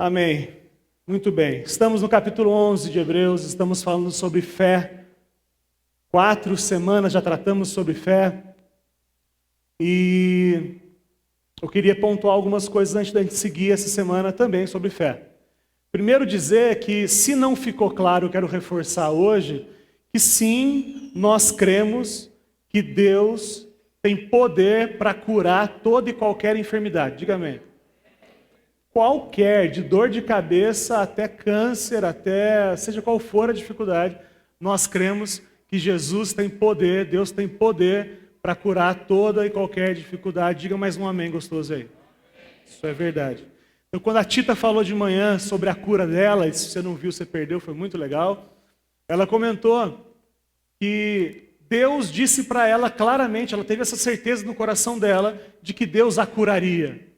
Amém. Muito bem. Estamos no capítulo 11 de Hebreus, estamos falando sobre fé. 4 semanas já tratamos sobre fé. E eu queria pontuar algumas coisas antes da gente seguir essa semana também sobre fé. Primeiro dizer que, se não ficou claro, eu quero reforçar hoje, que sim, nós cremos que Deus tem poder para curar toda e qualquer enfermidade. Diga amém. Qualquer, de dor de cabeça até câncer, até seja qual for a dificuldade, nós cremos que Jesus tem poder, Deus tem poder para curar toda e qualquer dificuldade. Diga mais um amém gostoso aí. Isso é verdade. Então, quando a Tita falou de manhã sobre a cura dela, e se você não viu, você perdeu, foi muito legal. Ela comentou que Deus disse para ela claramente, ela teve essa certeza no coração dela, de que Deus a curaria.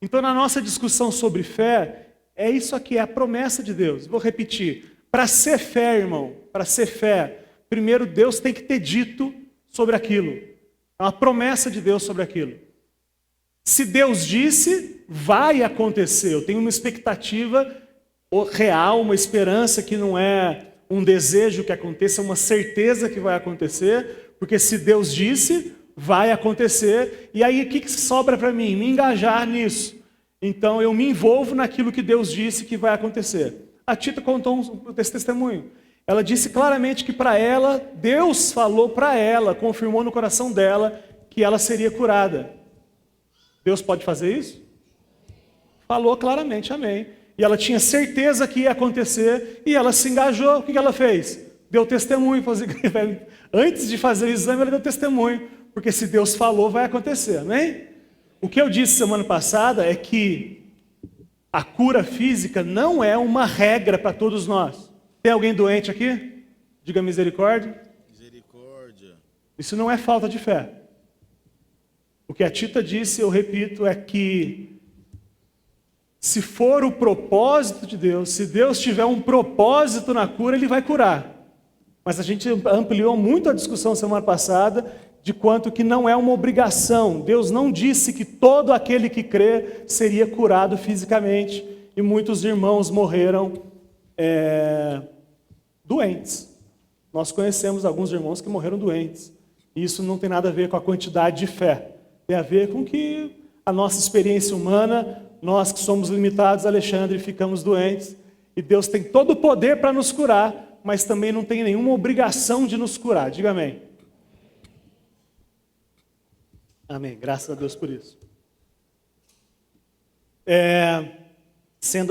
Então, na nossa discussão sobre fé, é isso aqui, é a promessa de Deus. Vou repetir. Para ser fé, irmão, para ser fé, primeiro Deus tem que ter dito sobre aquilo. É uma promessa de Deus sobre aquilo. Se Deus disse, vai acontecer. Eu tenho uma expectativa real, uma esperança que não é um desejo que aconteça, é uma certeza que vai acontecer, porque se Deus disse, vai acontecer. E aí o que sobra para mim? Me engajar nisso. Então eu me envolvo naquilo que Deus disse que vai acontecer. A Tita contou esse testemunho. Ela disse claramente que para ela, Deus falou para ela, confirmou no coração dela que ela seria curada. Deus pode fazer isso? Falou claramente, amém. E ela tinha certeza que ia acontecer e ela se engajou. O que ela fez? Deu testemunho. Antes de fazer o exame, ela deu testemunho. Porque se Deus falou, vai acontecer, amém? O que eu disse semana passada é que a cura física não é uma regra para todos nós. Tem alguém doente aqui? Diga misericórdia. Misericórdia. Isso não é falta de fé. O que a Tita disse, eu repito, é que se for o propósito de Deus, se Deus tiver um propósito na cura, Ele vai curar. Mas a gente ampliou muito a discussão semana passada de quanto que não é uma obrigação. Deus não disse que todo aquele que crê seria curado fisicamente. E muitos irmãos morreram doentes. Nós conhecemos alguns irmãos que morreram doentes. E isso não tem nada a ver com a quantidade de fé. Tem a ver com que a nossa experiência humana, nós que somos limitados, Alexandre, ficamos doentes. E Deus tem todo o poder para nos curar, mas também não tem nenhuma obrigação de nos curar. Diga amém. Amém. Graças a Deus por isso.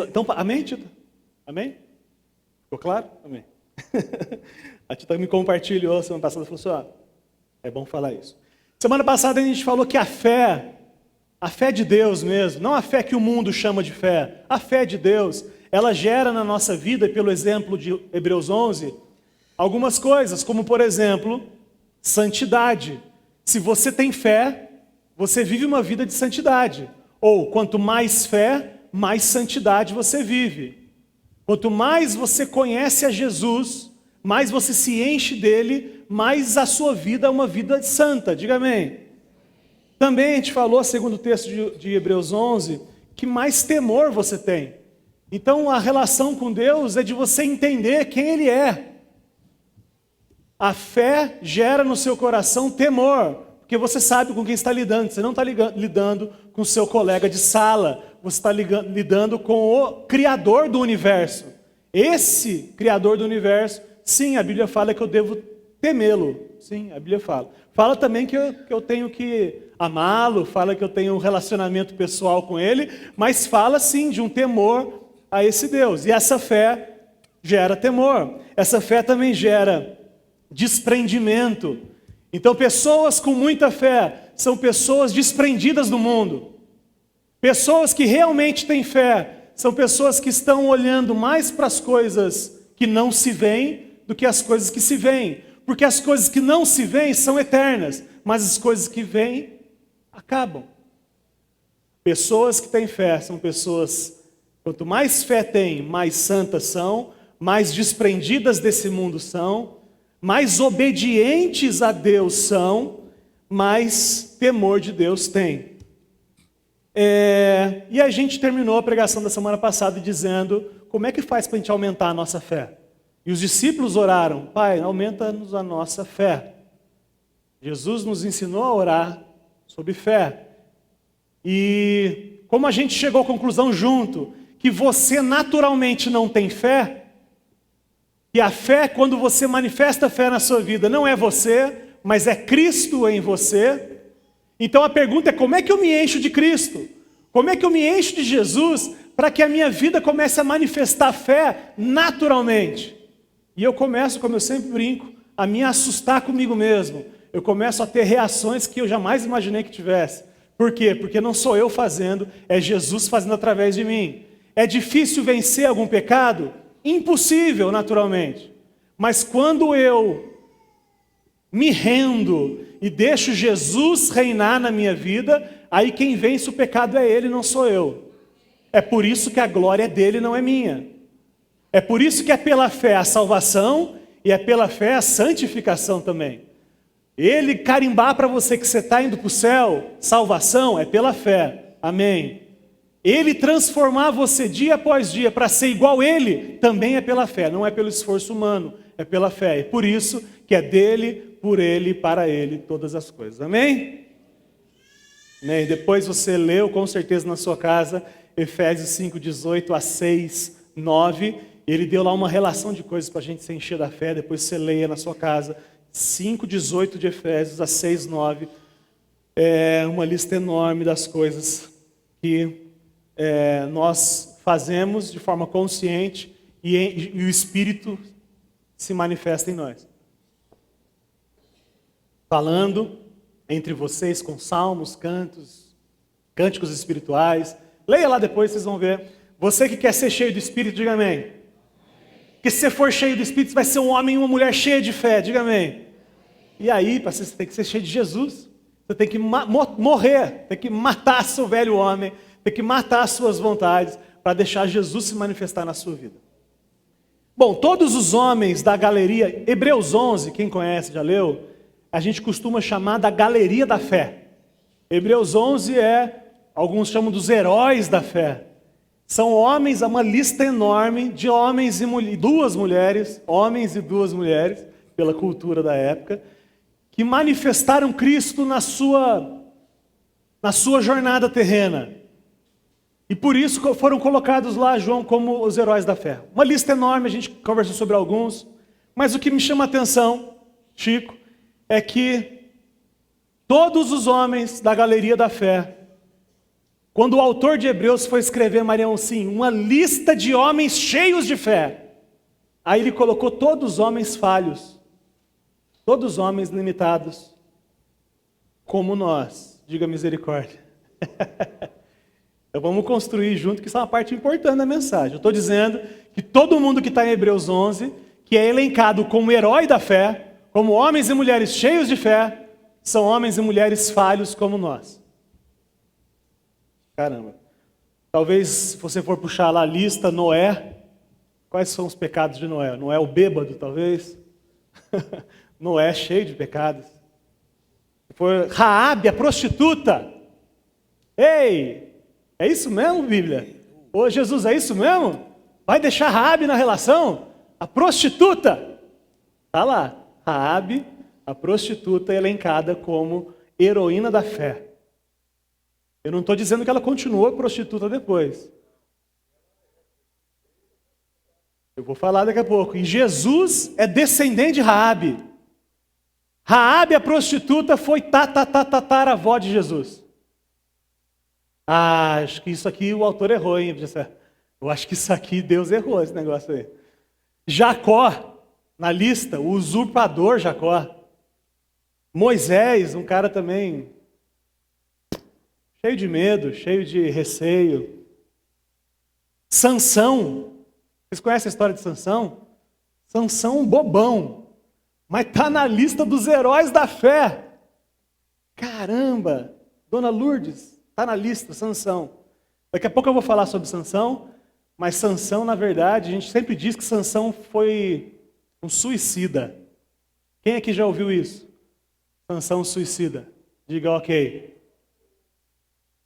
Então, amém, Tita? Amém? Ficou claro? Amém. A Tita me compartilhou semana passada, falou assim, é bom falar isso. Semana passada a gente falou que a fé de Deus mesmo, não a fé que o mundo chama de fé, a fé de Deus, ela gera na nossa vida, pelo exemplo de Hebreus 11, algumas coisas, como por exemplo, santidade. Se você tem fé, você vive uma vida de santidade. Ou, quanto mais fé, mais santidade você vive. Quanto mais você conhece a Jesus, mais você se enche dele, mais a sua vida é uma vida santa. Diga amém. Também a gente falou, segundo o texto de Hebreus 11, que mais temor você tem. Então, a relação com Deus é de você entender quem Ele é. A fé gera no seu coração temor, porque você sabe com quem está lidando. Você não está lidando com o seu colega de sala, você está lidando com o Criador do universo. Esse Criador do universo, sim, a Bíblia fala que eu devo temê-lo. Sim, a Bíblia fala. Fala também que eu tenho que amá-lo, fala que eu tenho um relacionamento pessoal com Ele, mas fala sim de um temor a esse Deus. E essa fé gera temor. Essa fé também gera desprendimento. Então, pessoas com muita fé são pessoas desprendidas do mundo. Pessoas que realmente têm fé são pessoas que estão olhando mais para as coisas que não se veem do que as coisas que se veem. Porque as coisas que não se veem são eternas, mas as coisas que vêm acabam. Pessoas que têm fé são pessoas, quanto mais fé têm, mais santas são, mais desprendidas desse mundo são, mais obedientes a Deus são, mais temor de Deus têm. E a gente terminou a pregação da semana passada dizendo como é que faz para a gente aumentar a nossa fé. E os discípulos oraram: Pai, aumenta-nos a nossa fé. Jesus nos ensinou a orar sobre fé. E como a gente chegou à conclusão junto que você naturalmente não tem fé, e a fé, quando você manifesta a fé na sua vida, não é você, mas é Cristo em você. Então a pergunta é: como é que eu me encho de Cristo? Como é que eu me encho de Jesus para que a minha vida comece a manifestar fé naturalmente? E eu começo, como eu sempre brinco, a me assustar comigo mesmo. Eu começo a ter reações que eu jamais imaginei que tivesse. Por quê? Porque não sou eu fazendo, é Jesus fazendo através de mim. É difícil vencer algum pecado? Impossível, naturalmente. Mas quando eu me rendo e deixo Jesus reinar na minha vida, aí quem vence o pecado é Ele, não sou eu. É por isso que a glória é dele, não é minha. É por isso que é pela fé a salvação e é pela fé a santificação também. Ele carimbar para você que você está indo para o céu, salvação, é pela fé. Amém. Ele transformar você dia após dia para ser igual a Ele, também é pela fé, não é pelo esforço humano, é pela fé. E por isso que é dele, por Ele, para Ele, todas as coisas. Amém? Amém. Depois você leu com certeza na sua casa, Efésios 5, 18 a 6, 9. Ele deu lá uma relação de coisas para a gente se encher da fé. Depois você leia na sua casa, 5, 18 de Efésios a 6, 9. É uma lista enorme das coisas que nós fazemos de forma consciente e o Espírito se manifesta em nós. Falando entre vocês com salmos, cânticos espirituais. Leia lá depois, vocês vão ver. Você que quer ser cheio do Espírito, diga amém. Porque se você for cheio do Espírito, você vai ser um homem e uma mulher cheia de fé, diga amém. E aí, você tem que ser cheio de Jesus. Você tem que morrer, tem que matar seu velho homem, tem que matar as suas vontades para deixar Jesus se manifestar na sua vida. Bom, todos os homens da galeria, Hebreus 11, quem conhece, já leu, a gente costuma chamar da galeria da fé. Hebreus 11 alguns chamam dos heróis da fé. São homens, há uma lista enorme de homens e duas mulheres, homens e duas mulheres, pela cultura da época, que manifestaram Cristo na sua jornada terrena. E por isso foram colocados lá, João, como os heróis da fé. Uma lista enorme, a gente conversou sobre alguns, mas o que me chama a atenção, Chico, é que todos os homens da galeria da fé, quando o autor de Hebreus foi escrever, Marião, sim, uma lista de homens cheios de fé, aí ele colocou todos os homens falhos, todos os homens limitados, como nós, diga misericórdia. Então vamos construir junto, que isso é uma parte importante da mensagem. Eu estou dizendo que todo mundo que está em Hebreus 11, que é elencado como herói da fé, como homens e mulheres cheios de fé, são homens e mulheres falhos como nós. Caramba. Talvez, se você for puxar lá a lista, Noé, quais são os pecados de Noé? Noé o bêbado, talvez? Noé cheio de pecados. Foi Raabe, a prostituta. Ei! É isso mesmo, Bíblia? Ô Jesus, é isso mesmo? Vai deixar Raabe na relação? A prostituta. Está lá. Raabe, a prostituta, elencada como heroína da fé. Eu não estou dizendo que ela continuou prostituta depois. Eu vou falar daqui a pouco. E Jesus é descendente de Raabe. Raabe, a prostituta, foi tataravó de Jesus. Ah, acho que isso aqui o autor errou, hein? Eu acho que isso aqui Deus errou, esse negócio aí. Jacó, na lista, o usurpador Jacó. Moisés, um cara também cheio de medo, cheio de receio. Sansão, vocês conhecem a história de Sansão? Sansão, um bobão, mas está na lista dos heróis da fé. Caramba, Dona Lourdes, está na lista, Sansão. Daqui a pouco eu vou falar sobre Sansão, mas Sansão, na verdade, a gente sempre diz que Sansão foi um suicida. Quem aqui já ouviu isso? Sansão suicida. Diga ok.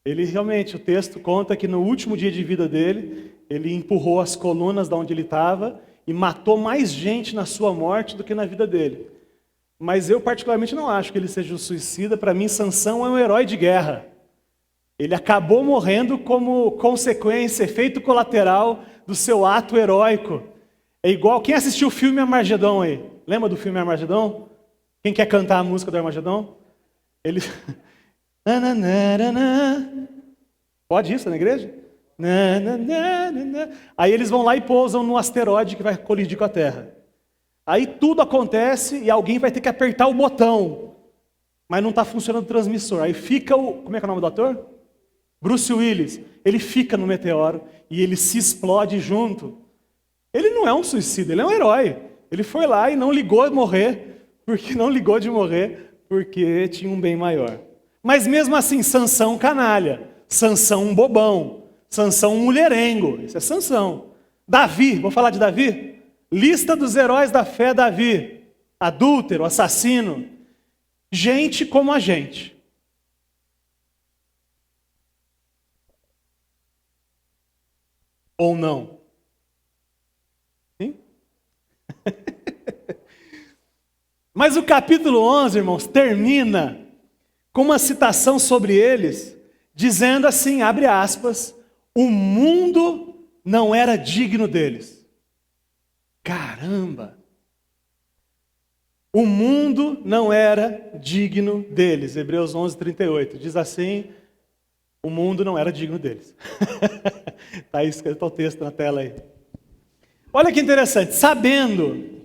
Ele realmente, o texto conta que no último dia de vida dele, ele empurrou as colunas de onde ele estava e matou mais gente na sua morte do que na vida dele. Mas eu particularmente não acho que ele seja um suicida. Para mim, Sansão é um herói de guerra. Ele acabou morrendo como consequência, efeito colateral do seu ato heróico. É igual, quem assistiu o filme Armagedon aí? Lembra do filme Armagedon? Quem quer cantar a música do Armagedon? Ele... Pode isso na igreja? Aí eles vão lá e pousam num asteroide que vai colidir com a Terra. Aí tudo acontece e alguém vai ter que apertar o botão. Mas não está funcionando o transmissor. Aí fica o... Como é que é o nome do ator? Bruce Willis. Ele fica no meteoro e ele se explode junto. Ele não é um suicida, ele é um herói. Ele foi lá e não ligou de morrer, porque tinha um bem maior. Mas mesmo assim, Sansão canalha, Sansão um bobão, Sansão um mulherengo, isso é Sansão. Davi, vou falar de Davi? Lista dos heróis da fé, Davi. Adúltero, assassino, gente como a gente. Ou não? Sim? Mas o capítulo 11, irmãos, termina com uma citação sobre eles, dizendo assim, abre aspas, o mundo não era digno deles. Caramba! O mundo não era digno deles. Hebreus 11, 38. Diz assim, o mundo não era digno deles. Está escrito o texto na tela aí. Olha que interessante, sabendo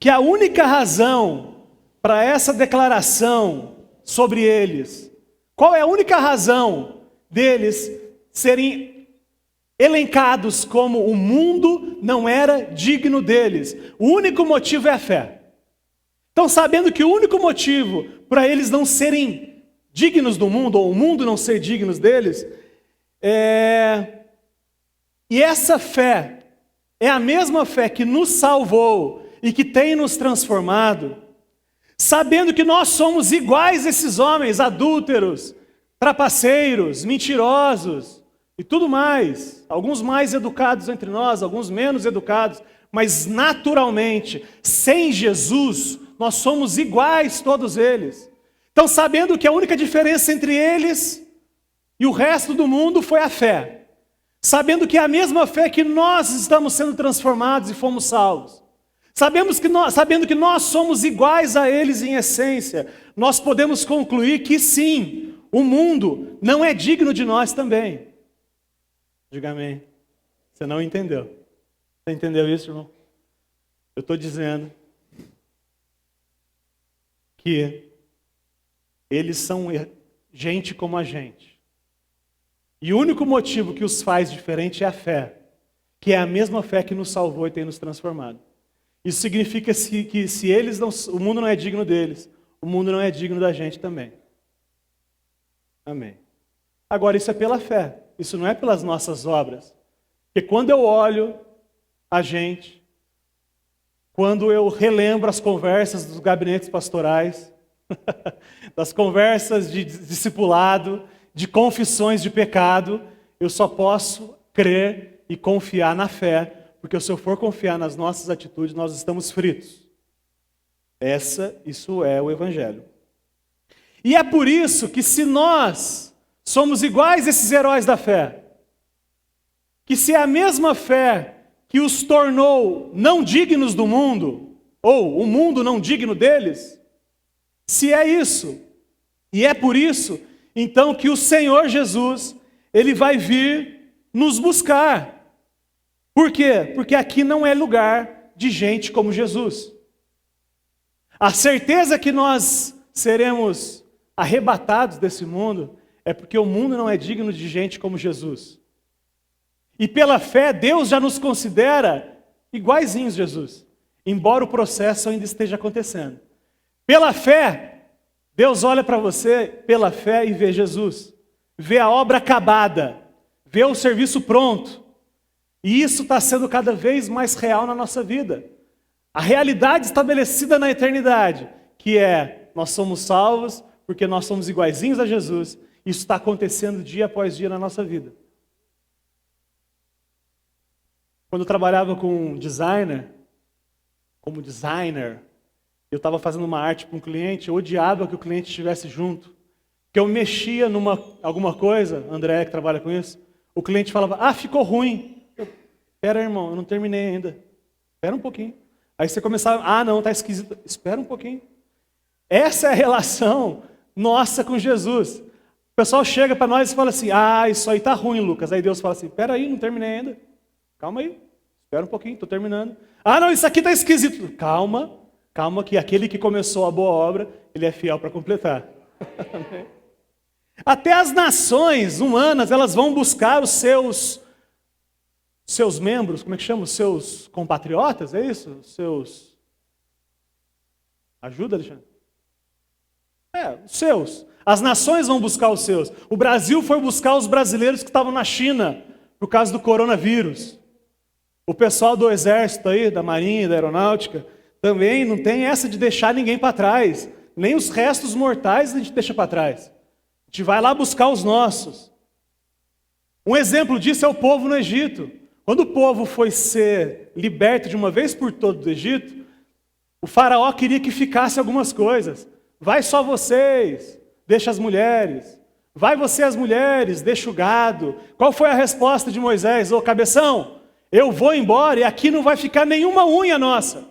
que a única razão para essa declaração sobre eles, qual é a única razão deles serem elencados como o mundo não era digno deles? O único motivo é a fé. Então, sabendo que o único motivo para eles não serem dignos do mundo, ou o mundo não ser dignos deles, e essa fé é a mesma fé que nos salvou e que tem nos transformado, sabendo que nós somos iguais a esses homens adúlteros, trapaceiros, mentirosos e tudo mais, alguns mais educados entre nós, alguns menos educados, mas naturalmente, sem Jesus, nós somos iguais todos eles. Então, sabendo que a única diferença entre eles e o resto do mundo foi a fé, sabendo que é a mesma fé que nós estamos sendo transformados e fomos salvos, sabendo que nós somos iguais a eles em essência, nós podemos concluir que sim, o mundo não é digno de nós também. Diga amém. Você não entendeu. Você entendeu isso, irmão? Eu estou dizendo que eles são gente como a gente. E o único motivo que os faz diferente é a fé, que é a mesma fé que nos salvou e tem nos transformado. Isso significa que se eles não, o mundo não é digno deles, o mundo não é digno da gente também. Amém. Agora, isso é pela fé, isso não é pelas nossas obras. Porque quando eu olho a gente, quando eu relembro as conversas dos gabinetes pastorais, das conversas de discipulado, de confissões de pecado, eu só posso crer e confiar na fé, porque se eu for confiar nas nossas atitudes, nós estamos fritos. Isso é o Evangelho. E é por isso que se nós somos iguais a esses heróis da fé, que se é a mesma fé que os tornou não dignos do mundo, ou o mundo não digno deles, se é isso, e é por isso, então que o Senhor Jesus, Ele vai vir nos buscar. Por quê? Porque aqui não é lugar de gente como Jesus. A certeza que nós seremos arrebatados desse mundo é porque o mundo não é digno de gente como Jesus. E pela fé, Deus já nos considera iguaizinhos a Jesus, embora o processo ainda esteja acontecendo. Pela fé, Deus olha para você pela fé e vê Jesus, vê a obra acabada, vê o serviço pronto. E isso está sendo cada vez mais real na nossa vida. A realidade estabelecida na eternidade, que é, nós somos salvos porque nós somos iguaizinhos a Jesus, Isso está acontecendo dia após dia na nossa vida. Quando eu trabalhava como designer, eu estava fazendo uma arte para um cliente, eu odiava que o cliente estivesse junto. Porque eu mexia alguma coisa, André que trabalha com isso, o cliente falava, ficou ruim. Espera, irmão, eu não terminei ainda. Espera um pouquinho. Aí você começava, não, está esquisito. Espera um pouquinho. Essa é a relação nossa com Jesus. O pessoal chega para nós e fala assim, isso aí está ruim, Lucas. Aí Deus fala assim, espera aí, não terminei ainda. Calma aí, espera um pouquinho, estou terminando. Não, isso aqui está esquisito. Calma que aquele que começou a boa obra, ele é fiel para completar. Até as nações humanas, elas vão buscar os seus membros, como é que chama? Os seus compatriotas, é isso? Os seus... Ajuda, Alexandre? Os seus. As nações vão buscar os seus. O Brasil foi buscar os brasileiros que estavam na China, por causa do coronavírus. O pessoal do exército aí, da marinha, da aeronáutica, também não tem essa de deixar ninguém para trás. Nem os restos mortais a gente deixa para trás. A gente vai lá buscar os nossos. Um exemplo disso é o povo no Egito. Quando o povo foi ser liberto de uma vez por todas do Egito, o faraó queria que ficasse algumas coisas. Vai só vocês, deixa as mulheres. Vai você as mulheres, deixa o gado. Qual foi a resposta de Moisés? Cabeção, eu vou embora e aqui não vai ficar nenhuma unha nossa.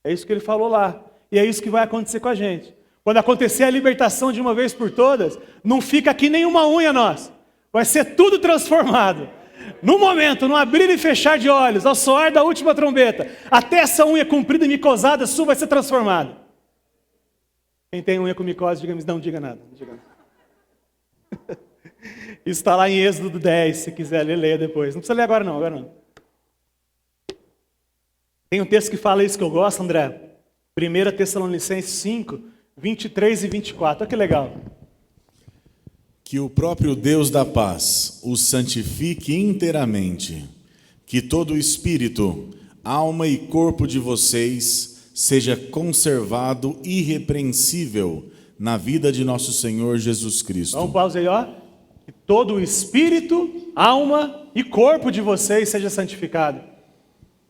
É isso que ele falou lá. E é isso que vai acontecer com a gente. Quando acontecer a libertação de uma vez por todas, não fica aqui nenhuma unha nossa. Vai ser tudo transformado. No momento, no abrir e fechar de olhos, ao soar da última trombeta, até essa unha comprida e micosada sua vai ser transformada. Quem tem unha com micose, não diga nada. Não diga nada. Isso está lá em Êxodo 10, se quiser ler, leia depois. Não precisa ler agora não. Tem um texto que fala isso que eu gosto, André. 1 Tessalonicenses 5, 23 e 24. Olha que legal. Que o próprio Deus da paz os santifique inteiramente, que todo o espírito, alma e corpo de vocês seja conservado irrepreensível na vida de nosso Senhor Jesus Cristo. Vamos pausa aí, ó. Que todo o espírito, alma e corpo de vocês seja santificado.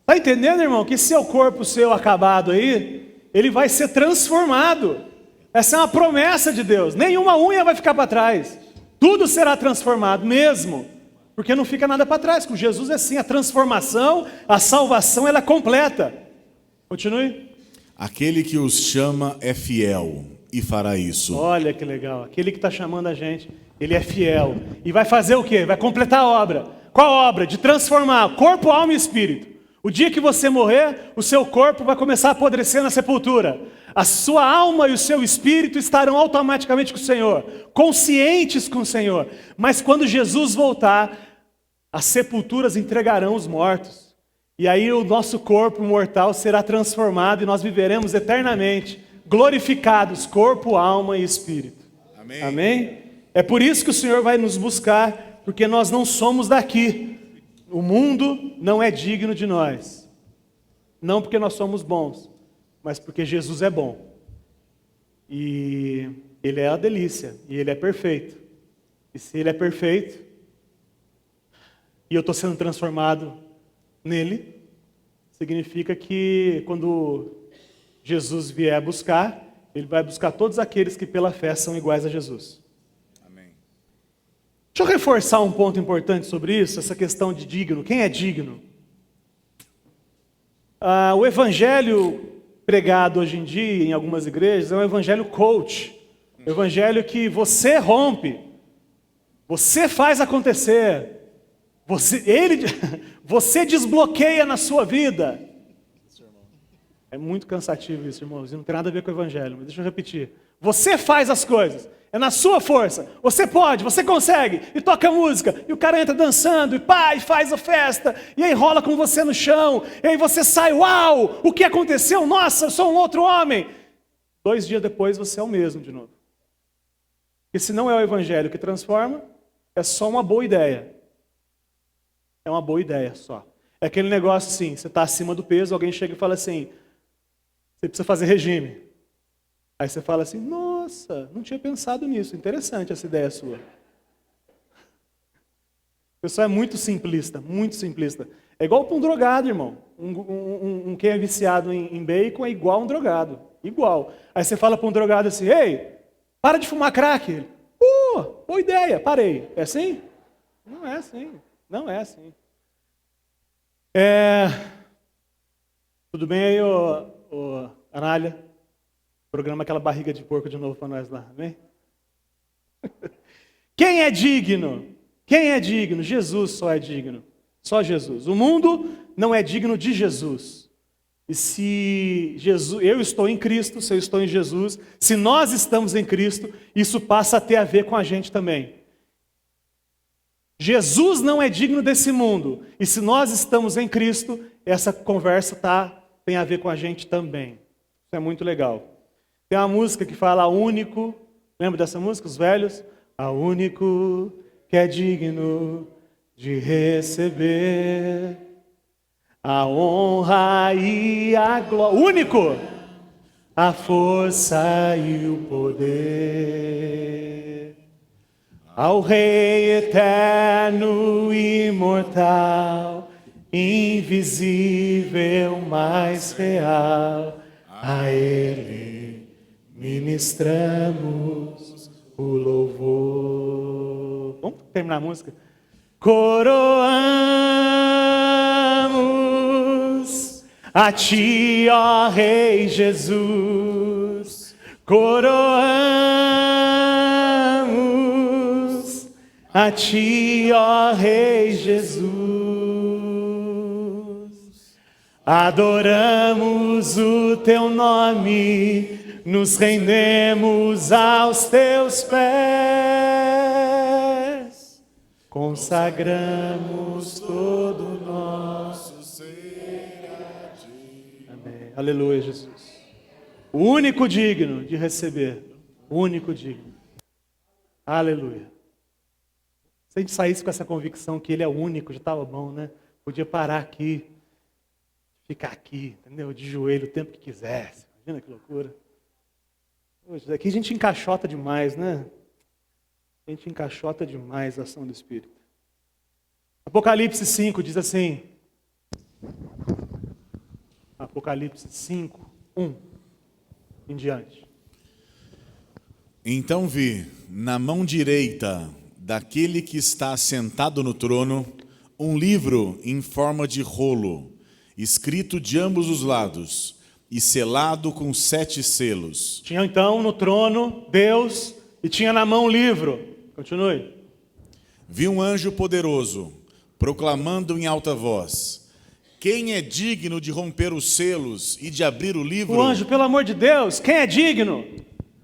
Está entendendo, irmão? Que seu corpo seu acabado aí, ele vai ser transformado. Essa é uma promessa de Deus. Nenhuma unha vai ficar para trás. Tudo será transformado mesmo. Porque não fica nada para trás. Com Jesus é assim, a transformação, a salvação, ela é completa. Continue. Aquele que os chama é fiel e fará isso. Olha que legal. Aquele que está chamando a gente, ele é fiel. E vai fazer o quê? Vai completar a obra. Qual obra? De transformar corpo, alma e espírito. O dia que você morrer, o seu corpo vai começar a apodrecer na sepultura. A sua alma e o seu espírito estarão automaticamente com o Senhor, conscientes com o Senhor. Mas quando Jesus voltar, as sepulturas entregarão os mortos. E aí o nosso corpo mortal será transformado e nós viveremos eternamente, glorificados, corpo, alma e espírito. Amém. Amém? É por isso que o Senhor vai nos buscar, porque nós não somos daqui. O mundo não é digno de nós. Não porque nós somos bons, mas porque Jesus é bom. E Ele é a delícia, e Ele é perfeito. E se Ele é perfeito, e eu estou sendo transformado nele, significa que quando Jesus vier buscar, Ele vai buscar todos aqueles que pela fé são iguais a Jesus. Deixa eu reforçar um ponto importante sobre isso, essa questão de digno. Quem é digno? O evangelho pregado hoje em dia em algumas igrejas é um evangelho coach. Um evangelho que você rompe, você faz acontecer, você desbloqueia na sua vida. É muito cansativo isso, irmãos, não tem nada a ver com o evangelho, mas deixa eu repetir. Você faz as coisas. É na sua força, você pode, você consegue, e toca música, e o cara entra dançando, e faz a festa, e aí rola com você no chão, e aí você sai, uau, o que aconteceu? Nossa, eu sou um outro homem. 2 dias depois você é o mesmo de novo. E se não é o evangelho que transforma, é só uma boa ideia. É uma boa ideia só. É aquele negócio assim, você está acima do peso, alguém chega e fala assim, você precisa fazer regime. Aí você fala assim, nossa, não tinha pensado nisso, interessante essa ideia sua. O pessoal é muito simplista, muito simplista. É igual para um drogado, irmão. Quem é viciado em bacon é igual a um drogado, igual. Aí você fala para um drogado assim, ei, para de fumar crack. Ele, boa ideia, parei. É assim? Não é assim, não é assim. Tudo bem aí, ô Anália? Programa aquela barriga de porco de novo para nós lá, amém? Quem é digno? Quem é digno? Jesus só é digno. Só Jesus. O mundo não é digno de Jesus. E se eu estou em Cristo, se eu estou em Jesus, se nós estamos em Cristo, isso passa a ter a ver com a gente também. Jesus não é digno desse mundo. E se nós estamos em Cristo, essa conversa tem a ver com a gente também. Isso é muito legal. Tem uma música que fala único. Lembra dessa música, os velhos? A único que é digno de receber a honra e a glória. Único! A força e o poder. Ao Rei eterno e imortal, invisível, mais real, a Ele ministramos o louvor. Vamos terminar a música? Coroamos a Ti, ó Rei Jesus. Coroamos a Ti, ó Rei Jesus. Adoramos o Teu nome, nos rendemos aos Teus pés, consagramos todo o nosso ser a Ti. Amém. Aleluia, Jesus. O único digno de receber, o único digno. Aleluia. Se a gente saísse com essa convicção que Ele é o único, já estava bom, né? Podia parar aqui, ficar aqui, entendeu? De joelho o tempo que quisesse. Imagina que loucura. Hoje, aqui a gente encaixota demais, né? A gente encaixota demais a ação do Espírito. Apocalipse 5 diz assim. Apocalipse 5, 1 em diante. Então vi, na mão direita daquele que está sentado no trono, um livro em forma de rolo, escrito de ambos os lados e selado com 7 selos. Tinha então no trono Deus e tinha na mão um livro. Continue. Vi um anjo poderoso, proclamando em alta voz: quem é digno de romper os selos e de abrir o livro? O anjo, pelo amor de Deus, quem é digno?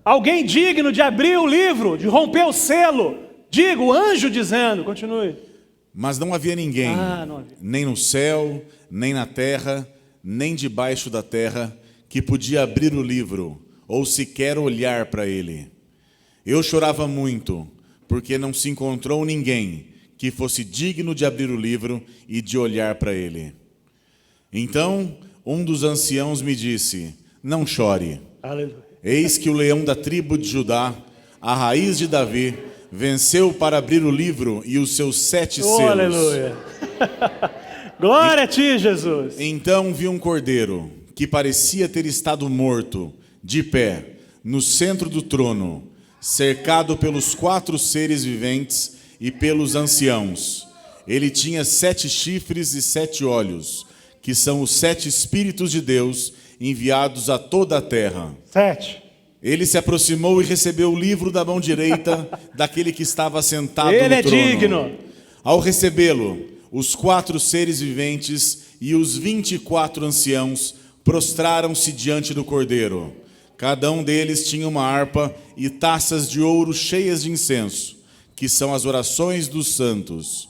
Alguém digno de abrir o livro, de romper o selo? Diga, o anjo dizendo, continue. Mas não havia ninguém, não havia. Nem no céu, nem na terra, nem debaixo da terra, que podia abrir o livro, ou sequer olhar para ele. Eu chorava muito, porque não se encontrou ninguém que fosse digno de abrir o livro e de olhar para ele. Então, um dos anciãos me disse: não chore. Aleluia. Eis que o leão da tribo de Judá, a raiz de Davi, venceu para abrir o livro e os seus 7 selos. Aleluia. Glória a Ti, Jesus. Então vi um cordeiro, que parecia ter estado morto, de pé, no centro do trono, cercado pelos 4 seres viventes e pelos anciãos. Ele tinha 7 chifres e 7 olhos, que são os 7 Espíritos de Deus enviados a toda a terra. 7. Ele se aproximou e recebeu o livro da mão direita daquele que estava sentado Ele no trono. é digno. Ao recebê-lo, os 4 seres viventes e os 24 anciãos prostraram-se diante do cordeiro. Cada um deles tinha uma harpa e taças de ouro cheias de incenso, que são as orações dos santos.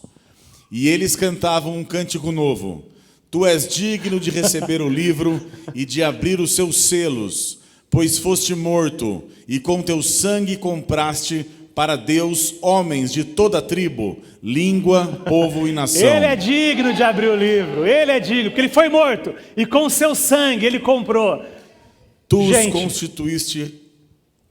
E eles cantavam um cântico novo: Tu és digno de receber o livro e de abrir os seus selos, pois foste morto, e com teu sangue compraste para Deus homens de toda tribo, língua, povo e nação. Ele é digno de abrir o livro, ele é digno, porque ele foi morto, e com o seu sangue ele comprou. Tu os Gente. constituíste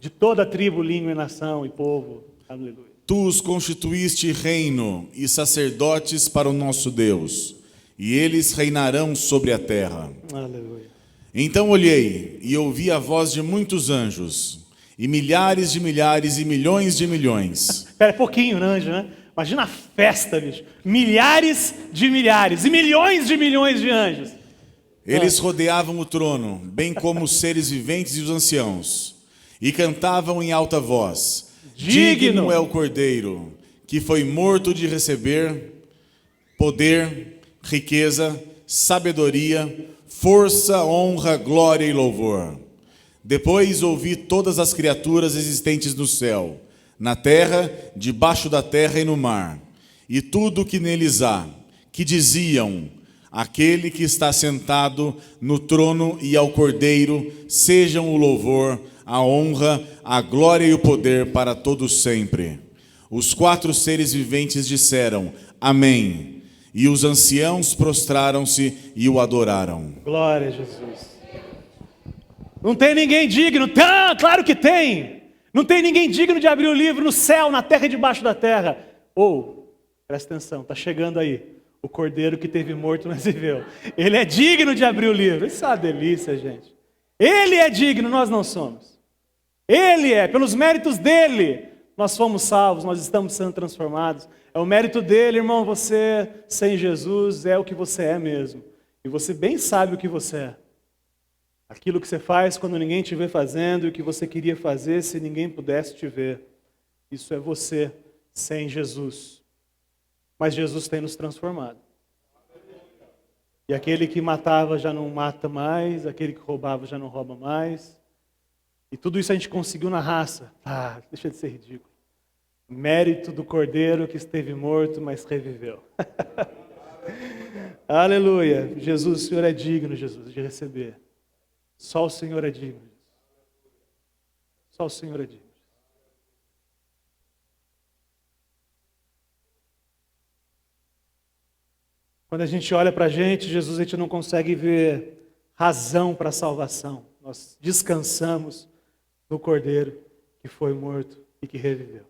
de toda tribo, língua e nação e povo. Aleluia. Tu os constituíste reino e sacerdotes para o nosso Deus, e eles reinarão sobre a terra. Aleluia. Então olhei e ouvi a voz de muitos anjos, e milhares de milhares e milhões de milhões. Espera pouquinho, né, anjo, né? Imagina a festa, bicho. Milhares de milhares e milhões de anjos. Eles rodeavam o trono, bem como os seres viventes e os anciãos, e cantavam em alta voz: Digno é o Cordeiro, que foi morto de receber poder, riqueza, sabedoria, força, honra, glória e louvor. Depois ouvi todas as criaturas existentes no céu, na terra, debaixo da terra e no mar, e tudo o que neles há, que diziam: Aquele que está sentado no trono e ao Cordeiro, sejam o louvor, a honra, a glória e o poder para todos sempre. Os 4 seres viventes disseram: Amém. E os anciãos prostraram-se e o adoraram. Glória a Jesus. Não tem ninguém digno? Claro que tem. Não tem ninguém digno de abrir o livro no céu, na terra e debaixo da terra. Presta atenção, está chegando aí. O cordeiro que teve morto mas viveu. Ele é digno de abrir o livro. Isso é uma delícia, gente. Ele é digno, nós não somos. Ele é, pelos méritos dele, nós fomos salvos, nós estamos sendo transformados. É o mérito dele, irmão. Você, sem Jesus, é o que você é mesmo. E você bem sabe o que você é. Aquilo que você faz quando ninguém te vê fazendo e o que você queria fazer se ninguém pudesse te ver. Isso é você, sem Jesus. Mas Jesus tem nos transformado. E aquele que matava já não mata mais, aquele que roubava já não rouba mais. E tudo isso a gente conseguiu na raça. Deixa de ser ridículo. Mérito do Cordeiro que esteve morto, mas reviveu. Aleluia. Jesus, o Senhor é digno, Jesus, de receber. Só o Senhor é digno. Só o Senhor é digno. Quando a gente olha para a gente, Jesus, a gente não consegue ver razão para a salvação. Nós descansamos no Cordeiro que foi morto e que reviveu.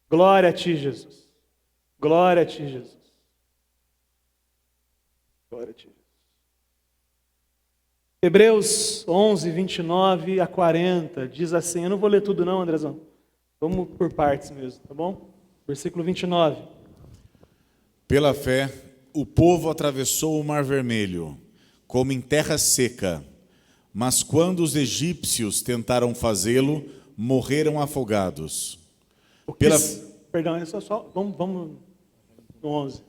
Glória a Ti, Jesus. Glória a Ti, Jesus. Glória a Ti, Jesus. Hebreus 11, 29 a 40, diz assim, eu não vou ler tudo não, Andrezão. Vamos por partes mesmo, tá bom? Versículo 29. Pela fé, o povo atravessou o Mar Vermelho, como em terra seca. Mas quando os egípcios tentaram fazê-lo, morreram afogados. Perdão, vamos no 11.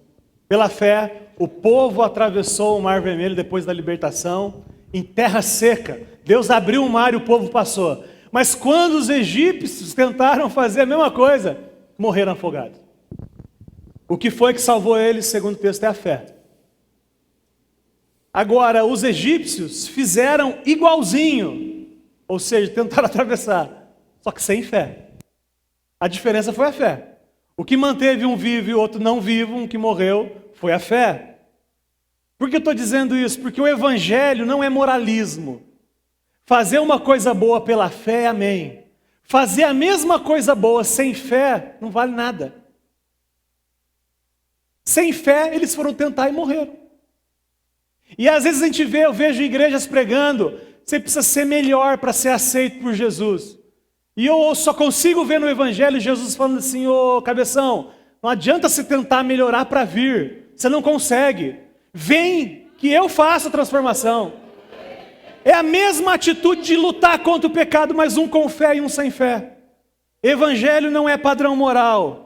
Pela fé, o povo atravessou o Mar Vermelho depois da libertação, em terra seca. Deus abriu o mar e o povo passou. Mas quando os egípcios tentaram fazer a mesma coisa, morreram afogados. O que foi que salvou eles, segundo o texto, é a fé. Agora, os egípcios fizeram igualzinho, ou seja, tentaram atravessar, só que sem fé. A diferença foi a fé. O que manteve um vivo e o outro não vivo, um que morreu, foi a fé. Por que eu estou dizendo isso? Porque o evangelho não é moralismo. Fazer uma coisa boa pela fé, amém. Fazer a mesma coisa boa sem fé, não vale nada. Sem fé, eles foram tentar e morreram. E às vezes eu vejo igrejas pregando, você precisa ser melhor para ser aceito por Jesus. E eu só consigo ver no Evangelho Jesus falando assim, ô cabeção, não adianta você tentar melhorar para vir, você não consegue. Vem que eu faço a transformação. É a mesma atitude de lutar contra o pecado, mas um com fé e um sem fé. Evangelho não é padrão moral.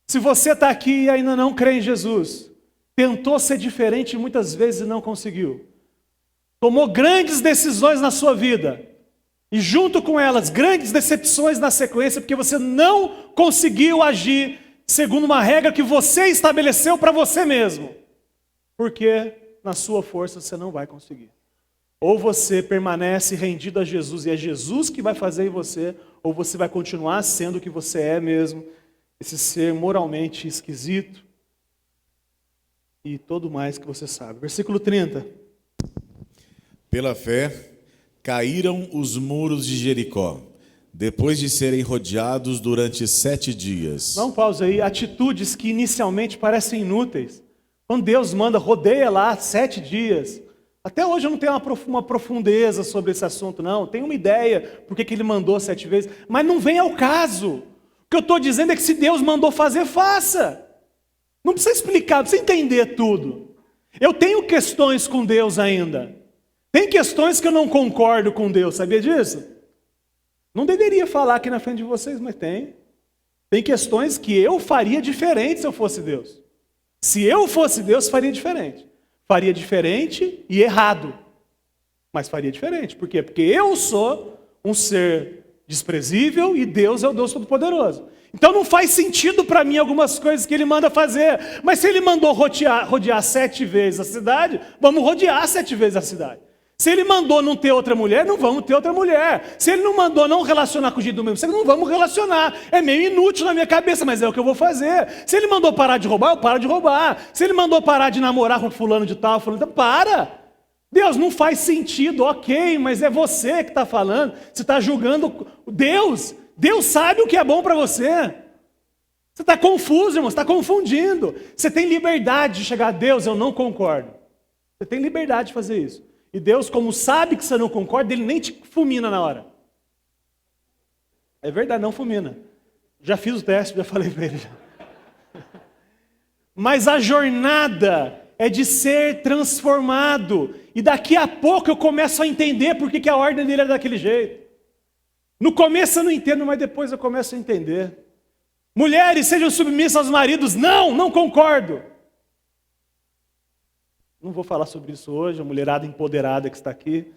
Se você está aqui e ainda não crê em Jesus, tentou ser diferente muitas vezes e não conseguiu, tomou grandes decisões na sua vida, e junto com elas, grandes decepções na sequência, porque você não conseguiu agir segundo uma regra que você estabeleceu para você mesmo, porque na sua força você não vai conseguir. Ou você permanece rendido a Jesus, e é Jesus que vai fazer em você, ou você vai continuar sendo o que você é mesmo, esse ser moralmente esquisito e tudo mais que você sabe. Versículo 30. Pela fé, caíram os muros de Jericó, depois de serem rodeados durante 7 dias. Vamos pausa aí. Atitudes que inicialmente parecem inúteis. Quando Deus manda, rodeia lá 7 dias. Até hoje eu não tenho uma profundeza sobre esse assunto, não. Tenho uma ideia por que ele mandou 7 vezes. Mas não vem ao caso. O que eu estou dizendo é que se Deus mandou fazer, faça. Não precisa explicar, não precisa entender tudo. Eu tenho questões com Deus ainda. Tem questões que eu não concordo com Deus, sabia disso? Não deveria falar aqui na frente de vocês, mas tem. Tem questões que eu faria diferente se eu fosse Deus. Se eu fosse Deus, faria diferente. Faria diferente e errado. Mas faria diferente. Por quê? Porque eu sou um ser desprezível e Deus é o Deus Todo-Poderoso. Então não faz sentido para mim algumas coisas que ele manda fazer. Mas se ele mandou rodear 7 vezes a cidade, vamos rodear 7 vezes a cidade. Se ele mandou não ter outra mulher, não vamos ter outra mulher. Se ele não mandou não relacionar com o jeito do mesmo sexo, não vamos relacionar. É meio inútil na minha cabeça, mas é o que eu vou fazer. Se ele mandou parar de roubar, eu paro de roubar. Se ele mandou parar de namorar com fulano de tal, fulano de tal, para. Deus, não faz sentido, ok, mas é você que está falando. Você está julgando Deus. Deus sabe o que é bom para você. Você está confuso, irmão, você está confundindo. Você tem liberdade de chegar a Deus, eu não concordo. Você tem liberdade de fazer isso. E Deus, como sabe que você não concorda, Ele nem te fulmina na hora. É verdade, não fulmina. Já fiz o teste, já falei para ele. Mas a jornada é de ser transformado. E daqui a pouco eu começo a entender por que a ordem dele é daquele jeito. No começo eu não entendo, mas depois eu começo a entender. Mulheres, sejam submissas aos maridos. Não, não concordo. Não vou falar sobre isso hoje, a mulherada empoderada que está aqui.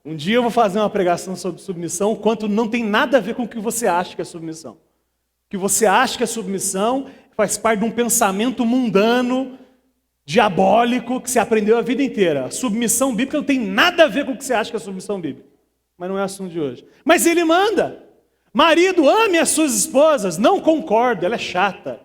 Um dia eu vou fazer uma pregação sobre submissão, o quanto não tem nada a ver com o que você acha que é submissão. O que você acha que é submissão faz parte de um pensamento mundano, diabólico, que você aprendeu a vida inteira. A submissão bíblica não tem nada a ver com o que você acha que é submissão bíblica. Mas não é assunto de hoje. Mas ele manda. Marido, ame as suas esposas. Não concordo, ela é chata.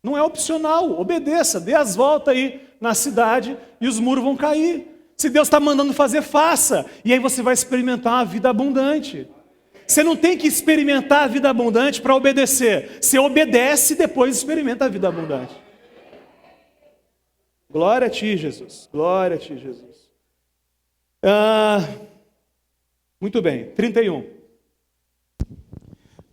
Não é opcional, obedeça, dê as voltas aí na cidade e os muros vão cair. Se Deus está mandando fazer, faça. E aí você vai experimentar uma vida abundante. Você não tem que experimentar a vida abundante para obedecer. Você obedece e depois experimenta a vida abundante. Glória a ti, Jesus. Glória a ti, Jesus. Muito bem, 31.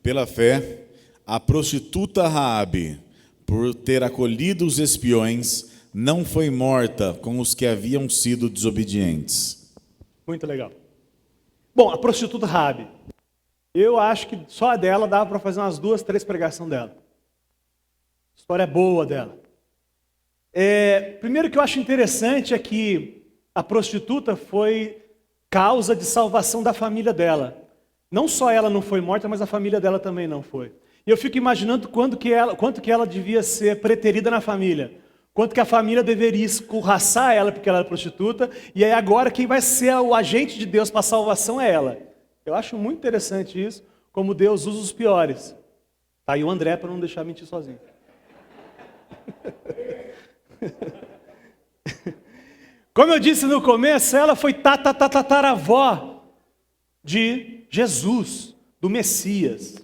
Pela fé, a prostituta Raabe, por ter acolhido os espiões, não foi morta com os que haviam sido desobedientes. Muito legal. Bom, a prostituta Raabe. Eu acho que só a dela dava para fazer umas 2, 3 pregações dela. História boa dela. Primeiro que eu acho interessante é que a prostituta foi causa de salvação da família dela. Não só ela não foi morta, mas a família dela também não foi. E eu fico imaginando quanto que ela devia ser preterida na família. Quanto que a família deveria escorraçar ela porque ela era prostituta. E aí agora quem vai ser o agente de Deus para a salvação é ela. Eu acho muito interessante isso, como Deus usa os piores. Tá aí o André para não deixar mentir sozinho. Como eu disse no começo, ela foi tataravó de Jesus, do Messias.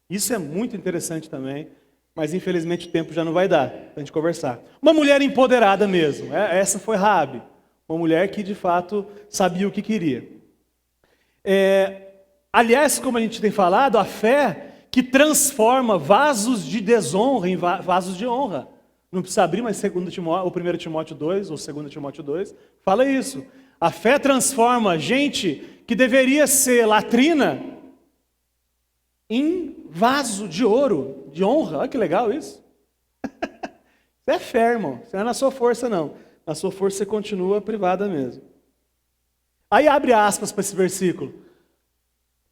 Isso é muito interessante também, mas infelizmente o tempo já não vai dar para a gente conversar. Uma mulher empoderada mesmo, essa foi Raabe, uma mulher que de fato sabia o que queria. Aliás, como a gente tem falado, a fé que transforma vasos de desonra em vasos de honra. Não precisa abrir, mas 1 Timóteo 2, ou 2 Timóteo 2, fala isso. A fé transforma gente que deveria ser latrina em vaso de ouro, de honra. Olha que legal isso. Isso é fé, irmão. Isso não é na sua força, não. Na sua força você continua privada mesmo. Aí abre aspas para esse versículo.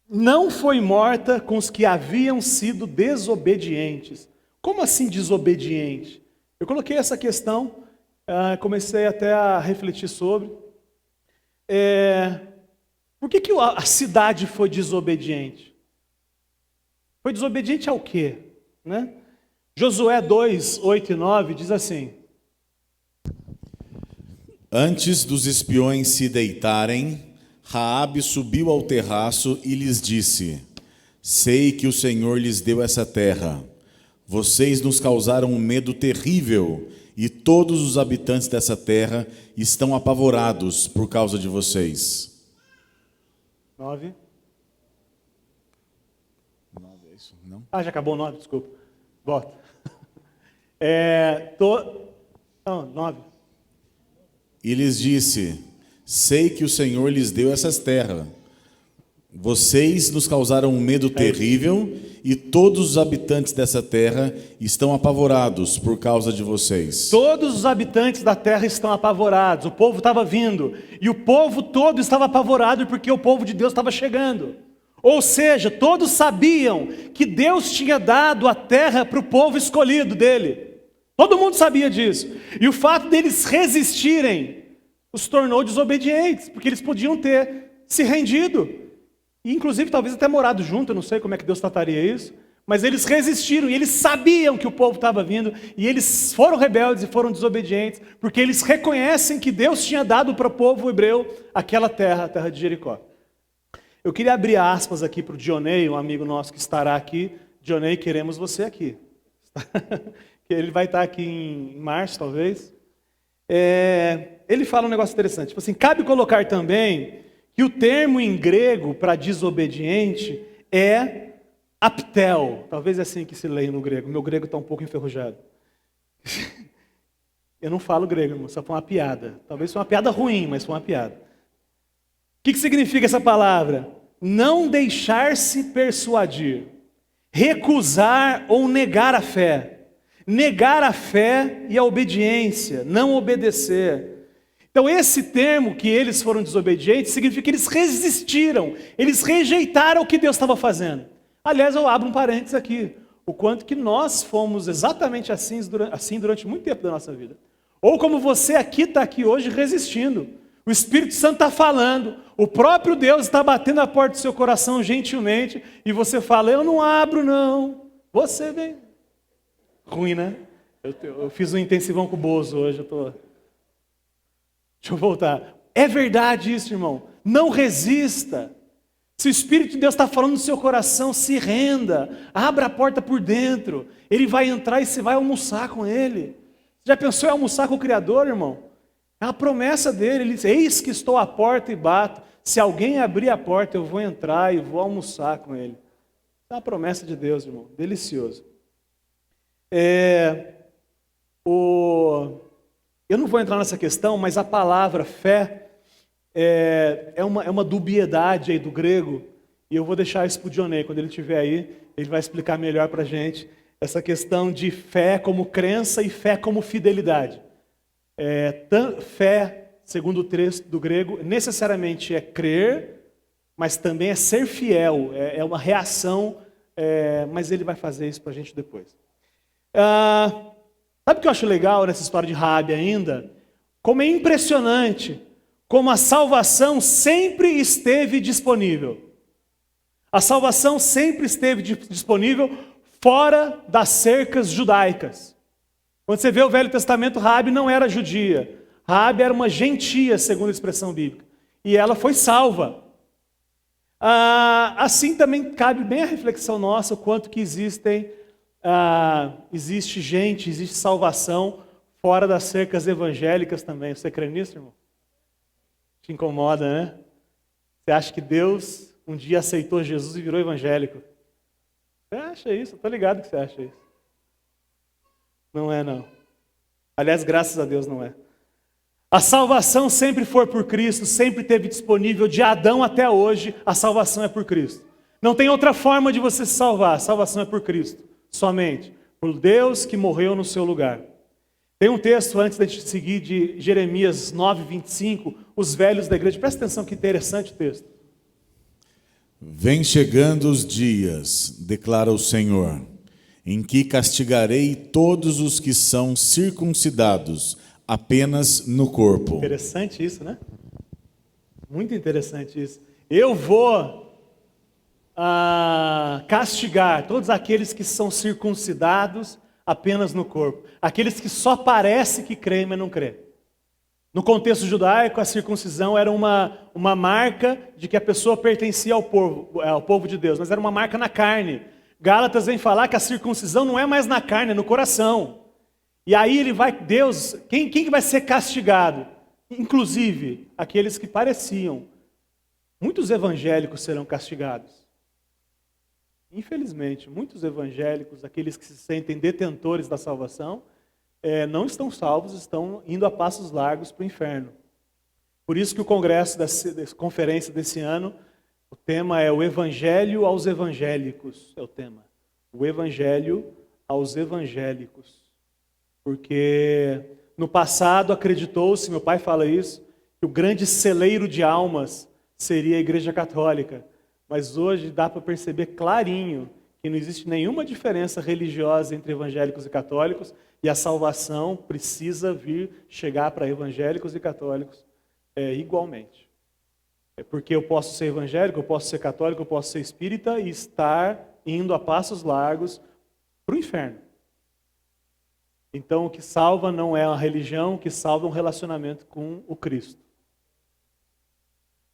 Não foi morta com os que haviam sido desobedientes. Como assim desobediente? Eu coloquei essa questão, comecei até a refletir sobre. Por que a cidade foi desobediente? Foi desobediente ao quê? Né? Josué 2, 8 e 9 diz assim. Antes dos espiões se deitarem, Raabe subiu ao terraço e lhes disse: sei que o Senhor lhes deu essa terra. Vocês nos causaram um medo terrível, e todos os habitantes dessa terra estão apavorados por causa de vocês. 9. É isso? Não? Já acabou o 9, desculpa. Volta. 9. E lhes disse: sei que o Senhor lhes deu essas terras. Vocês nos causaram um medo terrível, e todos os habitantes dessa terra estão apavorados por causa de vocês. Todos os habitantes da terra estão apavorados. O povo estava vindo. E o povo todo estava apavorado porque o povo de Deus estava chegando. Ou seja, todos sabiam que Deus tinha dado a terra para o povo escolhido dele. Todo mundo sabia disso. E o fato deles resistirem os tornou desobedientes, porque eles podiam ter se rendido. E, inclusive, talvez até morado junto, eu não sei como é que Deus trataria isso. Mas eles resistiram e eles sabiam que o povo estava vindo. E eles foram rebeldes e foram desobedientes, porque eles reconhecem que Deus tinha dado para o povo hebreu aquela terra, a terra de Jericó. Eu queria abrir aspas aqui para o Dionei, um amigo nosso que estará aqui. Dionei, queremos você aqui. Ele vai estar aqui em março, talvez. Ele fala um negócio interessante. Tipo assim, cabe colocar também que o termo em grego para desobediente é aptel. Talvez é assim que se leia no grego. Meu grego está um pouco enferrujado. Eu não falo grego, irmão, só foi uma piada. Talvez foi uma piada ruim, mas foi uma piada. O que significa essa palavra? Não deixar-se persuadir, recusar ou negar a fé. Negar a fé e a obediência, não obedecer. Então esse termo que eles foram desobedientes significa que eles resistiram, eles rejeitaram o que Deus estava fazendo. Aliás, eu abro um parênteses aqui, o quanto que nós fomos exatamente assim durante muito tempo da nossa vida. Ou como você está aqui hoje resistindo. O Espírito Santo está falando, o próprio Deus está batendo a porta do seu coração gentilmente, e você fala, eu não abro não, você vem. Ruim, né? Eu fiz um intensivão com o Bozo hoje, Deixa eu voltar. É verdade isso, irmão. Não resista. Se o Espírito de Deus está falando no seu coração, se renda. Abra a porta por dentro. Ele vai entrar e você vai almoçar com ele. Já pensou em almoçar com o Criador, irmão? É a promessa dele. Ele diz, eis que estou à porta e bato. Se alguém abrir a porta, eu vou entrar e vou almoçar com ele. É a promessa de Deus, irmão. Delicioso. Eu não vou entrar nessa questão, mas a palavra fé é uma dubiedade aí do grego, e eu vou deixar isso para o Dionei, quando ele estiver aí, ele vai explicar melhor para a gente essa questão de fé como crença e fé como fidelidade. Fé, segundo o texto do grego, necessariamente é crer, mas também é ser fiel, é uma reação, mas ele vai fazer isso para a gente depois. Sabe o que eu acho legal nessa história de Raabe ainda? Como é impressionante como a salvação sempre esteve disponível. A salvação sempre esteve disponível fora das cercas judaicas. Quando você vê o Velho Testamento, Raabe não era judia. Raabe era uma gentia, segundo a expressão bíblica. E ela foi salva. Assim também cabe bem a reflexão nossa, o quanto que existe gente, existe salvação fora das cercas evangélicas também. Você crê nisso, irmão? Te incomoda, né? Você acha que Deus um dia aceitou Jesus e virou evangélico? Você acha isso? Eu estou ligado que você acha isso. Não é, não. Aliás, graças a Deus não é. A salvação sempre foi por Cristo, sempre esteve disponível de Adão até hoje, a salvação é por Cristo. Não tem outra forma de você se salvar, a salvação é por Cristo. Somente por Deus que morreu no seu lugar. Tem um texto antes de a gente seguir de Jeremias 9:25, os velhos da igreja. Presta atenção que interessante o texto. Vem chegando os dias, declara o Senhor, em que castigarei todos os que são circuncidados apenas no corpo. Interessante isso, né? Muito interessante isso. Eu vou castigar todos aqueles que são circuncidados apenas no corpo. Aqueles que só parece que creem, mas não creem. No contexto judaico, a circuncisão era uma marca de que a pessoa pertencia ao povo de Deus, mas era uma marca na carne. Gálatas vem falar que a circuncisão não é mais na carne, é no coração. E aí Deus, quem que vai ser castigado? Inclusive, aqueles que pareciam. Muitos evangélicos serão castigados. Infelizmente, muitos evangélicos, aqueles que se sentem detentores da salvação, não estão salvos, estão indo a passos largos para o inferno. Por isso que o congresso dessa conferência desse ano, o tema é o Evangelho aos Evangélicos, é o tema. O Evangelho aos Evangélicos. Porque no passado acreditou-se, meu pai fala isso, que o grande celeiro de almas seria a Igreja Católica. Mas hoje dá para perceber clarinho que não existe nenhuma diferença religiosa entre evangélicos e católicos, e a salvação precisa chegar para evangélicos e católicos igualmente. É porque eu posso ser evangélico, eu posso ser católico, eu posso ser espírita e estar indo a passos largos para o inferno. Então o que salva não é a religião, o que salva é um relacionamento com o Cristo.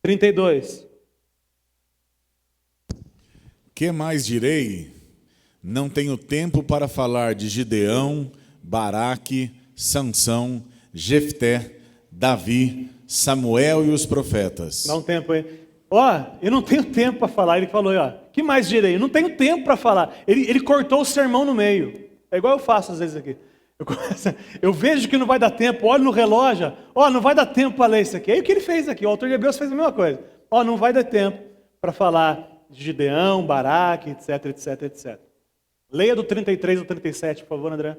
32. Que mais direi? Não tenho tempo para falar de Gideão, Baraque, Sansão, Jefté, Davi, Samuel e os profetas. Dá um tempo aí. Eu não tenho tempo para falar. Ele falou, que mais direi? Eu não tenho tempo para falar. Ele cortou o sermão no meio. É igual eu faço às vezes aqui. Eu vejo que não vai dar tempo, olho no relógio, não vai dar tempo para ler isso aqui. Aí o que ele fez aqui? O autor de Hebreus fez a mesma coisa. Não vai dar tempo para falar de Gideão, Baraque, etc, etc, etc. Leia do 33 ao 37, por favor, André.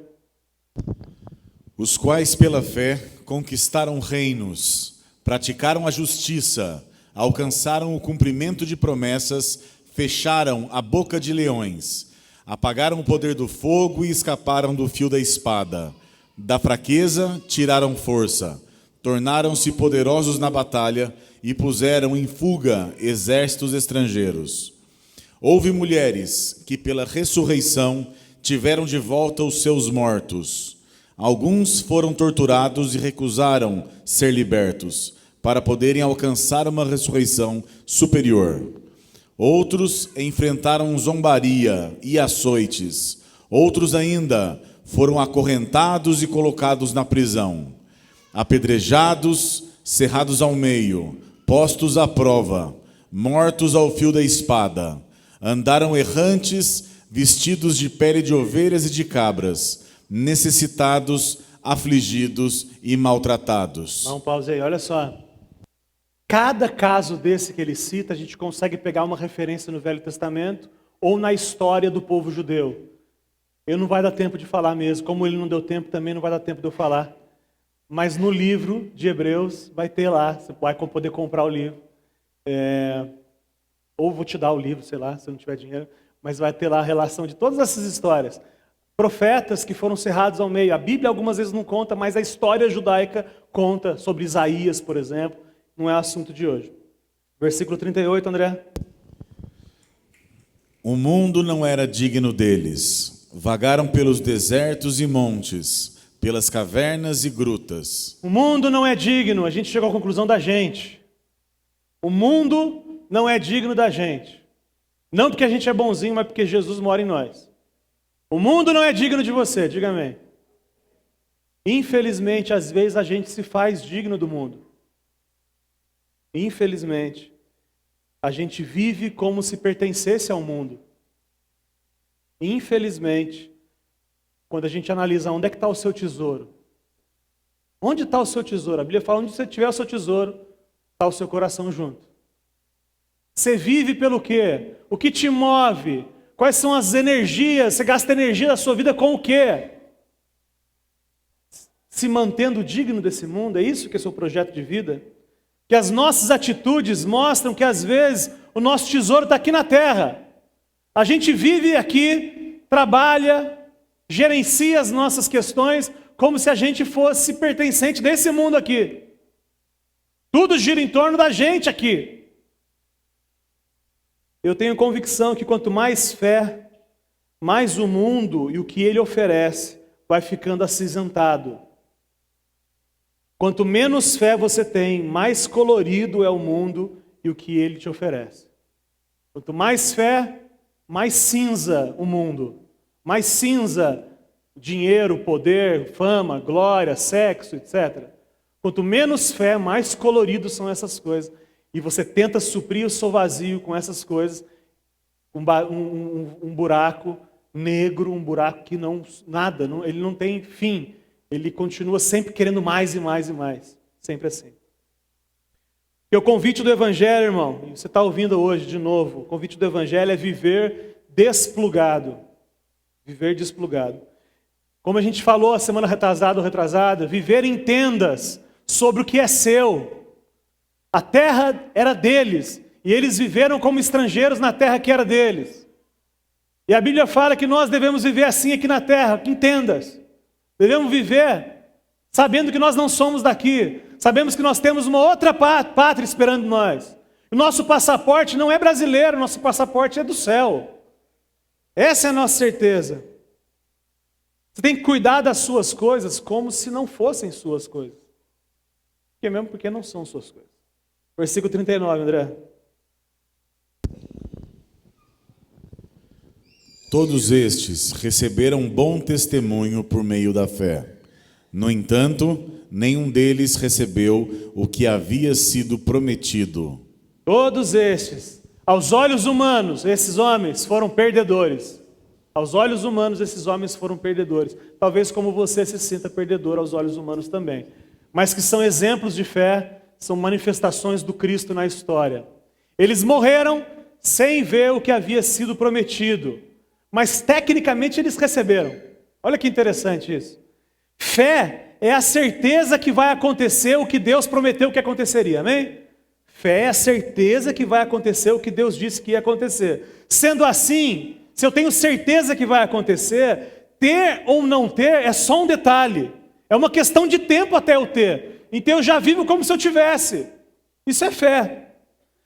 Os quais pela fé conquistaram reinos, praticaram a justiça, alcançaram o cumprimento de promessas, fecharam a boca de leões, apagaram o poder do fogo e escaparam do fio da espada. Da fraqueza tiraram força, tornaram-se poderosos na batalha e puseram em fuga exércitos estrangeiros. Houve mulheres que pela ressurreição tiveram de volta os seus mortos. Alguns foram torturados e recusaram ser libertos, para poderem alcançar uma ressurreição superior. Outros enfrentaram zombaria e açoites. Outros ainda foram acorrentados e colocados na prisão, apedrejados, cerrados ao meio, postos à prova, mortos ao fio da espada. Andaram errantes, vestidos de pele de ovelhas e de cabras, necessitados, afligidos e maltratados. Dá um pause aí, olha só. Cada caso desse que ele cita, a gente consegue pegar uma referência no Velho Testamento ou na história do povo judeu. Eu não vai dar tempo de falar mesmo, como ele não deu tempo, também não vai dar tempo de eu falar. Mas no livro de Hebreus vai ter lá, você vai poder comprar o livro. Ou vou te dar o livro, sei lá, se não tiver dinheiro, mas vai ter lá a relação de todas essas histórias. Profetas que foram cerrados ao meio. A Bíblia algumas vezes não conta, mas a história judaica conta sobre Isaías, por exemplo. Não é assunto de hoje. Versículo 38, André. O mundo não era digno deles. Vagaram pelos desertos e montes, pelas cavernas e grutas. O mundo não é digno, a gente chegou à conclusão da gente. O mundo não é digno da gente. Não porque a gente é bonzinho, mas porque Jesus mora em nós. O mundo não é digno de você, diga amém. Infelizmente, às vezes a gente se faz digno do mundo. Infelizmente, a gente vive como se pertencesse ao mundo. Infelizmente, quando a gente analisa onde é que está o seu tesouro. Onde está o seu tesouro? A Bíblia fala, onde você tiver o seu tesouro, está o seu coração junto. Você vive pelo quê? O que te move? Quais são as energias? Você gasta energia da sua vida com o quê? Se mantendo digno desse mundo? É isso que é o seu projeto de vida? Que as nossas atitudes mostram que às vezes o nosso tesouro está aqui na terra. A gente vive aqui, trabalha, gerencia as nossas questões como se a gente fosse pertencente desse mundo aqui. Tudo gira em torno da gente aqui. Eu tenho convicção que quanto mais fé, mais o mundo e o que ele oferece vai ficando acinzentado. Quanto menos fé você tem, mais colorido é o mundo e o que ele te oferece. Quanto mais fé, mais cinza o mundo. Mais cinza, dinheiro, poder, fama, glória, sexo, etc. Quanto menos fé, mais colorido são essas coisas. E você tenta suprir o seu vazio com essas coisas, um buraco negro, um buraco que ele não tem fim. Ele continua sempre querendo mais e mais e mais. Sempre assim. E o convite do Evangelho, irmão, e você está ouvindo hoje de novo, o convite do Evangelho é viver desplugado. Viver desplugado. Como a gente falou a semana retrasada ou retrasada, viver em tendas sobre o que é seu. A terra era deles, e eles viveram como estrangeiros na terra que era deles. E a Bíblia fala que nós devemos viver assim aqui na terra, em tendas. Devemos viver sabendo que nós não somos daqui. Sabemos que nós temos uma outra pátria esperando nós. O nosso passaporte não é brasileiro, nosso passaporte é do céu. Essa é a nossa certeza. Você tem que cuidar das suas coisas como se não fossem suas coisas. Porque não são suas coisas. Versículo 39, André. Todos estes receberam bom testemunho por meio da fé. No entanto, nenhum deles recebeu o que havia sido prometido. Todos estes, aos olhos humanos, esses homens foram perdedores. Aos olhos humanos, esses homens foram perdedores. Talvez como você se sinta perdedor aos olhos humanos também. Mas que são exemplos de fé, são manifestações do Cristo na história. Eles morreram sem ver o que havia sido prometido. Mas tecnicamente eles receberam. Olha que interessante isso. Fé é a certeza que vai acontecer o que Deus prometeu que aconteceria, amém? Fé é a certeza que vai acontecer o que Deus disse que ia acontecer. Sendo assim, se eu tenho certeza que vai acontecer, ter ou não ter é só um detalhe. É uma questão de tempo até eu ter. Então eu já vivo como se eu tivesse. Isso é fé.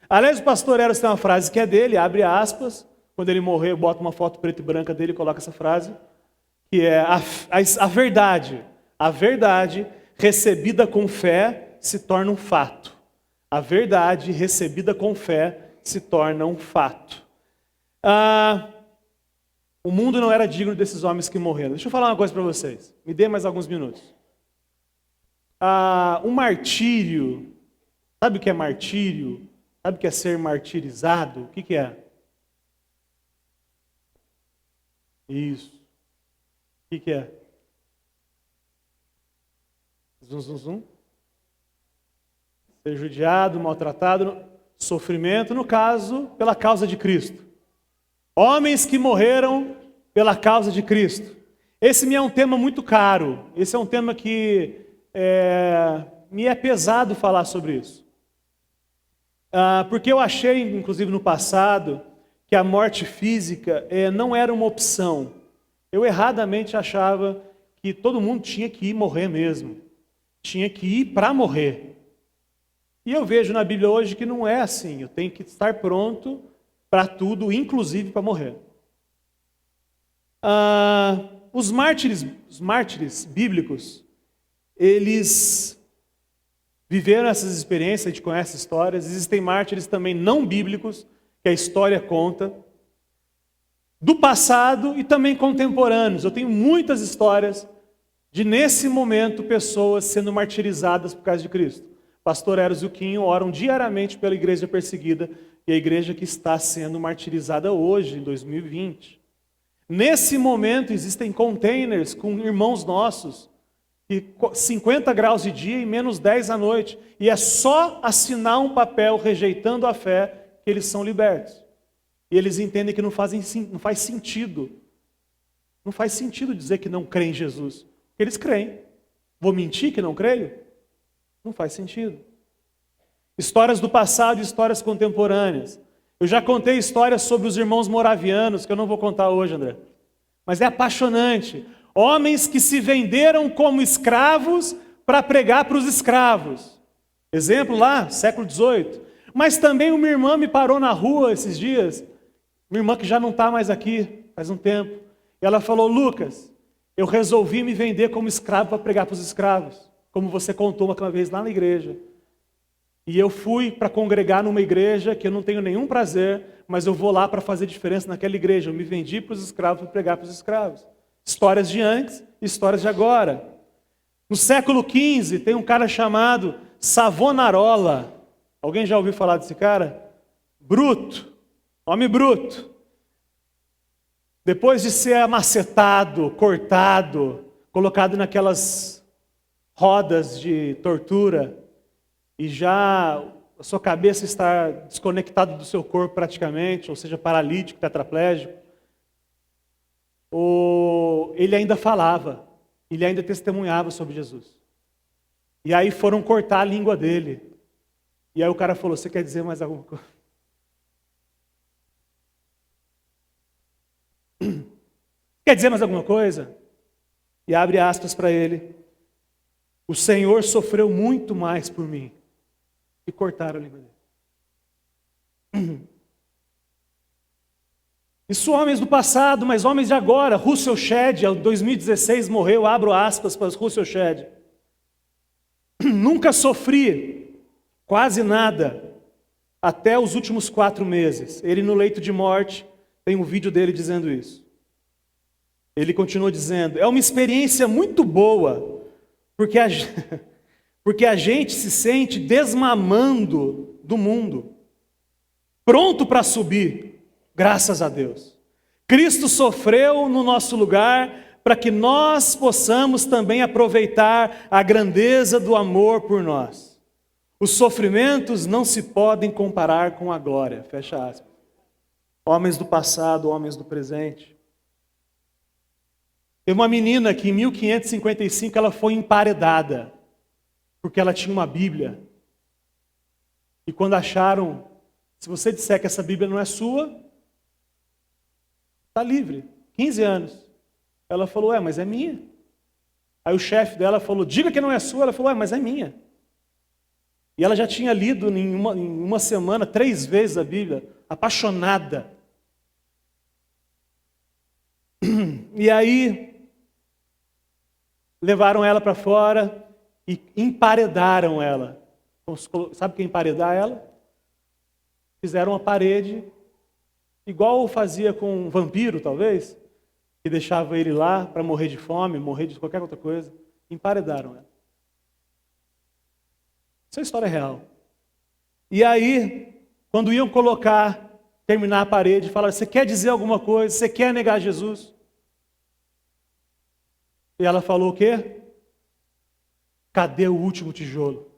Aliás, o pastor Eros tem uma frase que é dele, abre aspas. Quando ele morrer, bota uma foto preta e branca dele e coloca essa frase. Que é a verdade recebida com fé se torna um fato. A verdade recebida com fé se torna um fato. O mundo não era digno desses homens que morreram. Deixa eu falar uma coisa para vocês. Me dê mais alguns minutos. O martírio, sabe o que é martírio? Sabe o que é ser martirizado? O que é? Isso. O que é? Zum, zum, zum. Ser judiado, maltratado, sofrimento, no caso, pela causa de Cristo. Homens que morreram pela causa de Cristo. Esse me é um tema muito caro. Esse é um tema que me é pesado falar sobre isso. Porque eu achei, inclusive no passado, que a morte física não era uma opção. Eu erradamente achava que todo mundo tinha que ir morrer mesmo. Tinha que ir para morrer. E eu vejo na Bíblia hoje que não é assim. Eu tenho que estar pronto para tudo, inclusive para morrer. Os mártires bíblicos, eles viveram essas experiências, a gente conhece histórias. Existem mártires também não bíblicos, que a história conta, do passado e também contemporâneos. Eu tenho muitas histórias de, nesse momento, pessoas sendo martirizadas por causa de Cristo. Pastor Eros e o Quinho oram diariamente pela igreja perseguida e a igreja que está sendo martirizada hoje, em 2020. Nesse momento, existem containers com irmãos nossos, que 50 graus de dia e menos 10 à noite, e é só assinar um papel rejeitando a fé que eles são libertos. E eles entendem que não faz sentido. Não faz sentido dizer que não creem em Jesus. Porque eles creem. Vou mentir que não creio? Não faz sentido. Histórias do passado e histórias contemporâneas. Eu já contei histórias sobre os irmãos moravianos, que eu não vou contar hoje, André. Mas é apaixonante. Homens que se venderam como escravos para pregar para os escravos. Exemplo lá, século XVIII. Mas também uma irmã me parou na rua esses dias, uma irmã que já não está mais aqui, faz um tempo. E ela falou, Lucas, eu resolvi me vender como escravo para pregar para os escravos. como você contou uma vez lá na igreja. E eu fui para congregar numa igreja que eu não tenho nenhum prazer, mas eu vou lá para fazer diferença naquela igreja. Eu me vendi para os escravos para pregar para os escravos. Histórias de antes, histórias de agora. No século XV, tem um cara chamado Savonarola. Alguém já ouviu falar desse cara? Bruto, homem bruto. Depois de ser amacetado, cortado, colocado naquelas rodas de tortura, e já a sua cabeça está desconectada do seu corpo praticamente, ou seja, paralítico, tetraplégico, ele ainda falava, ele ainda testemunhava sobre Jesus. E aí foram cortar a língua dele. E aí o cara falou, você quer dizer mais alguma coisa? Quer dizer mais alguma coisa? E abre aspas para ele. O Senhor sofreu muito mais por mim. E cortaram a língua dele. Isso homens do passado, mas homens de agora. Russell Shedd, em 2016 morreu, abro aspas para Russell Shedd. Nunca sofri quase nada até os últimos 4 meses. Ele no leito de morte, tem um vídeo dele dizendo isso. Ele continua dizendo, é uma experiência muito boa, porque a gente se sente desmamando do mundo, pronto para subir, graças a Deus. Cristo sofreu no nosso lugar para que nós possamos também aproveitar a grandeza do amor por nós. Os sofrimentos não se podem comparar com a glória. Fecha aspas. Homens do passado, homens do presente. Tem uma menina que em 1555 ela foi emparedada, porque ela tinha uma Bíblia. E quando acharam, se você disser que essa Bíblia não é sua, está livre. 15 anos. Ela falou, mas é minha. Aí o chefe dela falou, diga que não é sua. Ela falou, mas é minha. E ela já tinha lido em uma semana 3 vezes a Bíblia, apaixonada. E aí, levaram ela para fora e emparedaram ela. Sabe o que é emparedar ela? Fizeram uma parede, igual fazia com um vampiro, talvez, que deixava ele lá para morrer de fome, morrer de qualquer outra coisa. Emparedaram ela. Essa é a história real. E aí, quando iam terminar a parede, falaram, você quer dizer alguma coisa? Você quer negar Jesus? E ela falou o quê? Cadê o último tijolo?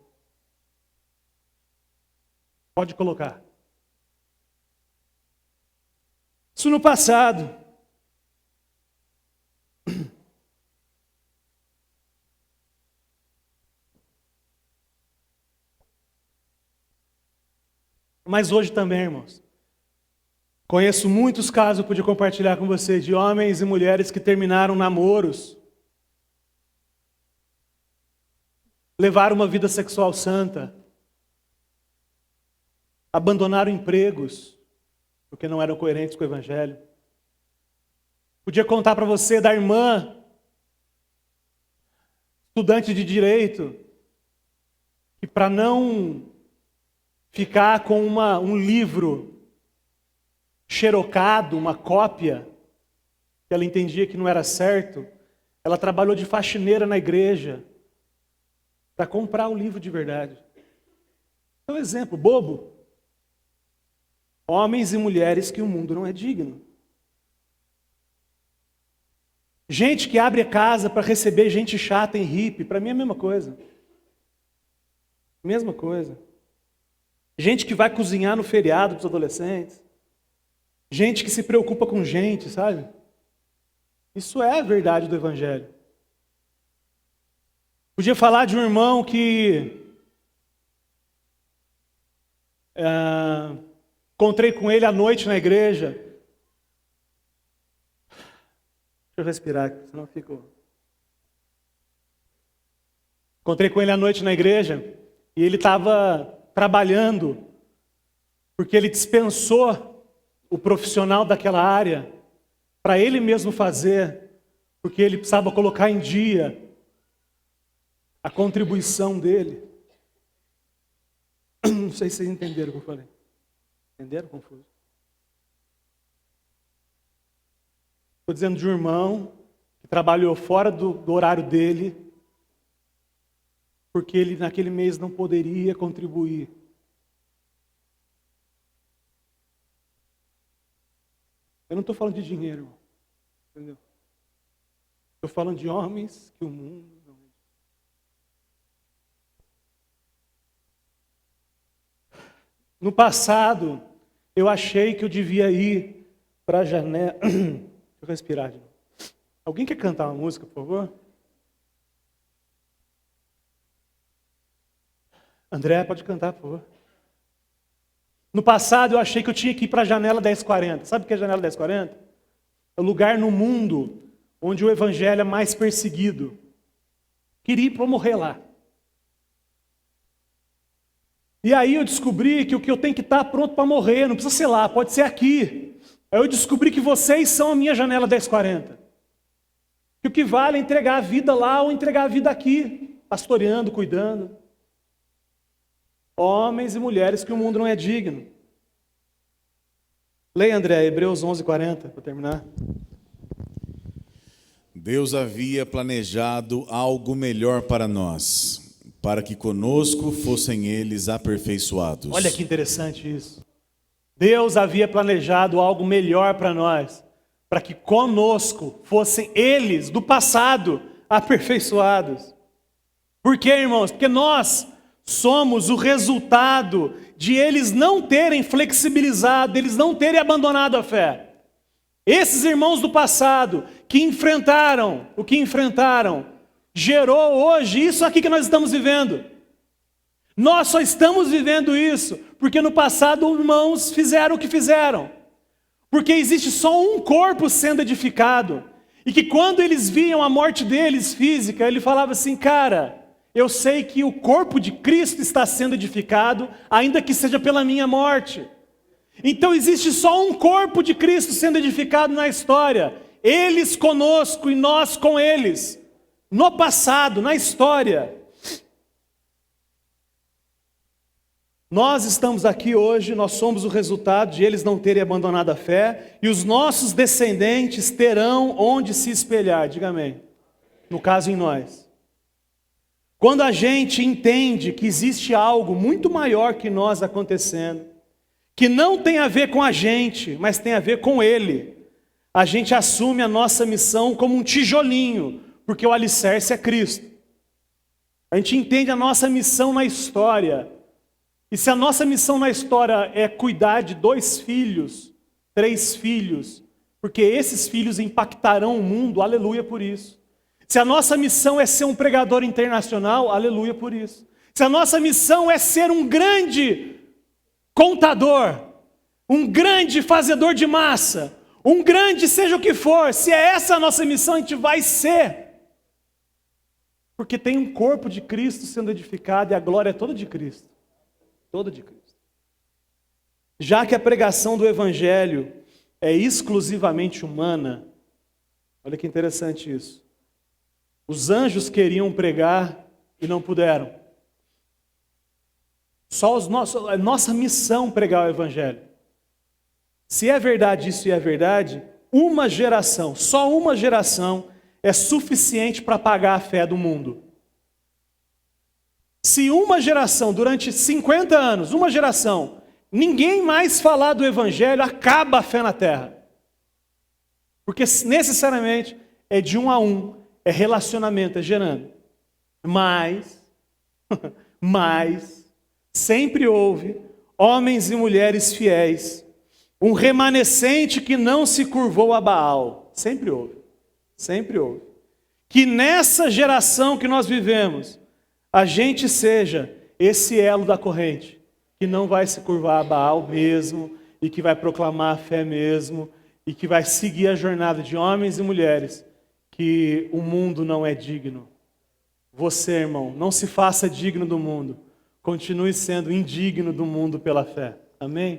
Pode colocar. Isso no passado. Mas hoje também, irmãos. Conheço muitos casos, eu pude compartilhar com vocês, de homens e mulheres que terminaram namoros, levaram uma vida sexual santa, abandonaram empregos, porque não eram coerentes com o Evangelho. Podia contar para você da irmã, estudante de direito, que para não ficar com um livro xerocado, uma cópia, que ela entendia que não era certo, ela trabalhou de faxineira na igreja para comprar o livro de verdade. É um exemplo bobo. Homens e mulheres que o mundo não é digno. Gente que abre a casa para receber gente chata em hippie, para mim é a mesma coisa. Mesma coisa. Gente que vai cozinhar no feriado para os adolescentes. Gente que se preocupa com gente, sabe? Isso é a verdade do Evangelho. Podia falar de um irmão que encontrei com ele à noite na igreja. Deixa eu respirar, senão eu fico... Encontrei com ele à noite na igreja e ele estava trabalhando porque ele dispensou o profissional daquela área para ele mesmo fazer, porque ele precisava colocar em dia a contribuição dele. Não sei se vocês entenderam o que eu falei. Entenderam? Confuso. Estou dizendo de um irmão que trabalhou fora do horário dele, porque ele naquele mês não poderia contribuir. Eu não estou falando de dinheiro, irmão. Entendeu? Estou falando de homens que o mundo não é. No passado, eu achei que eu devia ir para a janela. Deixa eu respirar de novo. Alguém quer cantar uma música, por favor? André, pode cantar, por favor. No passado, eu achei que eu tinha que ir para a janela 1040. Sabe o que é a janela 1040? É o lugar no mundo onde o evangelho é mais perseguido. Queria ir para morrer lá. E aí eu descobri que o que eu tenho que estar pronto para morrer, não precisa ser lá, pode ser aqui. Aí eu descobri que vocês são a minha janela 1040. Que o que vale é entregar a vida lá ou entregar a vida aqui, pastoreando, cuidando. Homens e mulheres que o mundo não é digno. Leia, André, Hebreus 11:40, para terminar. Deus havia planejado algo melhor para nós, para que conosco fossem eles aperfeiçoados. Olha que interessante isso. Deus havia planejado algo melhor para nós, para que conosco fossem eles do passado aperfeiçoados. Por quê, irmãos? Porque nós somos o resultado de eles não terem flexibilizado, eles não terem abandonado a fé. Esses irmãos do passado que enfrentaram o que enfrentaram, gerou hoje isso aqui que nós estamos vivendo. Nós só estamos vivendo isso porque no passado os irmãos fizeram o que fizeram. Porque existe só um corpo sendo edificado. E que quando eles viam a morte deles física, ele falava assim, cara, eu sei que o corpo de Cristo está sendo edificado, ainda que seja pela minha morte. Então existe só um corpo de Cristo sendo edificado na história. Eles conosco e nós com eles. No passado, na história. Nós estamos aqui hoje, nós somos o resultado de eles não terem abandonado a fé. E os nossos descendentes terão onde se espelhar. Diga amém. No caso em nós. Quando a gente entende que existe algo muito maior que nós acontecendo, que não tem a ver com a gente, mas tem a ver com Ele, a gente assume a nossa missão como um tijolinho, porque o alicerce é Cristo. A gente entende a nossa missão na história. E se a nossa missão na história é cuidar de 2 filhos, 3 filhos, porque esses filhos impactarão o mundo, aleluia por isso. Se a nossa missão é ser um pregador internacional, aleluia por isso. Se a nossa missão é ser um grande contador, um grande fazedor de massa, um grande seja o que for, se é essa a nossa missão, a gente vai ser. Porque tem um corpo de Cristo sendo edificado e a glória é toda de Cristo. Toda de Cristo. Já que a pregação do Evangelho é exclusivamente humana, olha que interessante isso. Os anjos queriam pregar e não puderam. Só a nossa missão pregar o Evangelho. Se é verdade isso e é verdade, uma geração, só uma geração é suficiente para apagar a fé do mundo. Se uma geração, durante 50 anos, uma geração, ninguém mais falar do Evangelho, acaba a fé na terra. Porque necessariamente é de 1 a 1, é relacionamento, é gerando. Mas, sempre houve homens e mulheres fiéis, um remanescente que não se curvou a Baal. Sempre houve. Sempre houve. Que nessa geração que nós vivemos, a gente seja esse elo da corrente, que não vai se curvar a Baal mesmo, e que vai proclamar a fé mesmo, e que vai seguir a jornada de homens e mulheres, que o mundo não é digno. Você, irmão, não se faça digno do mundo. Continue sendo indigno do mundo pela fé. Amém?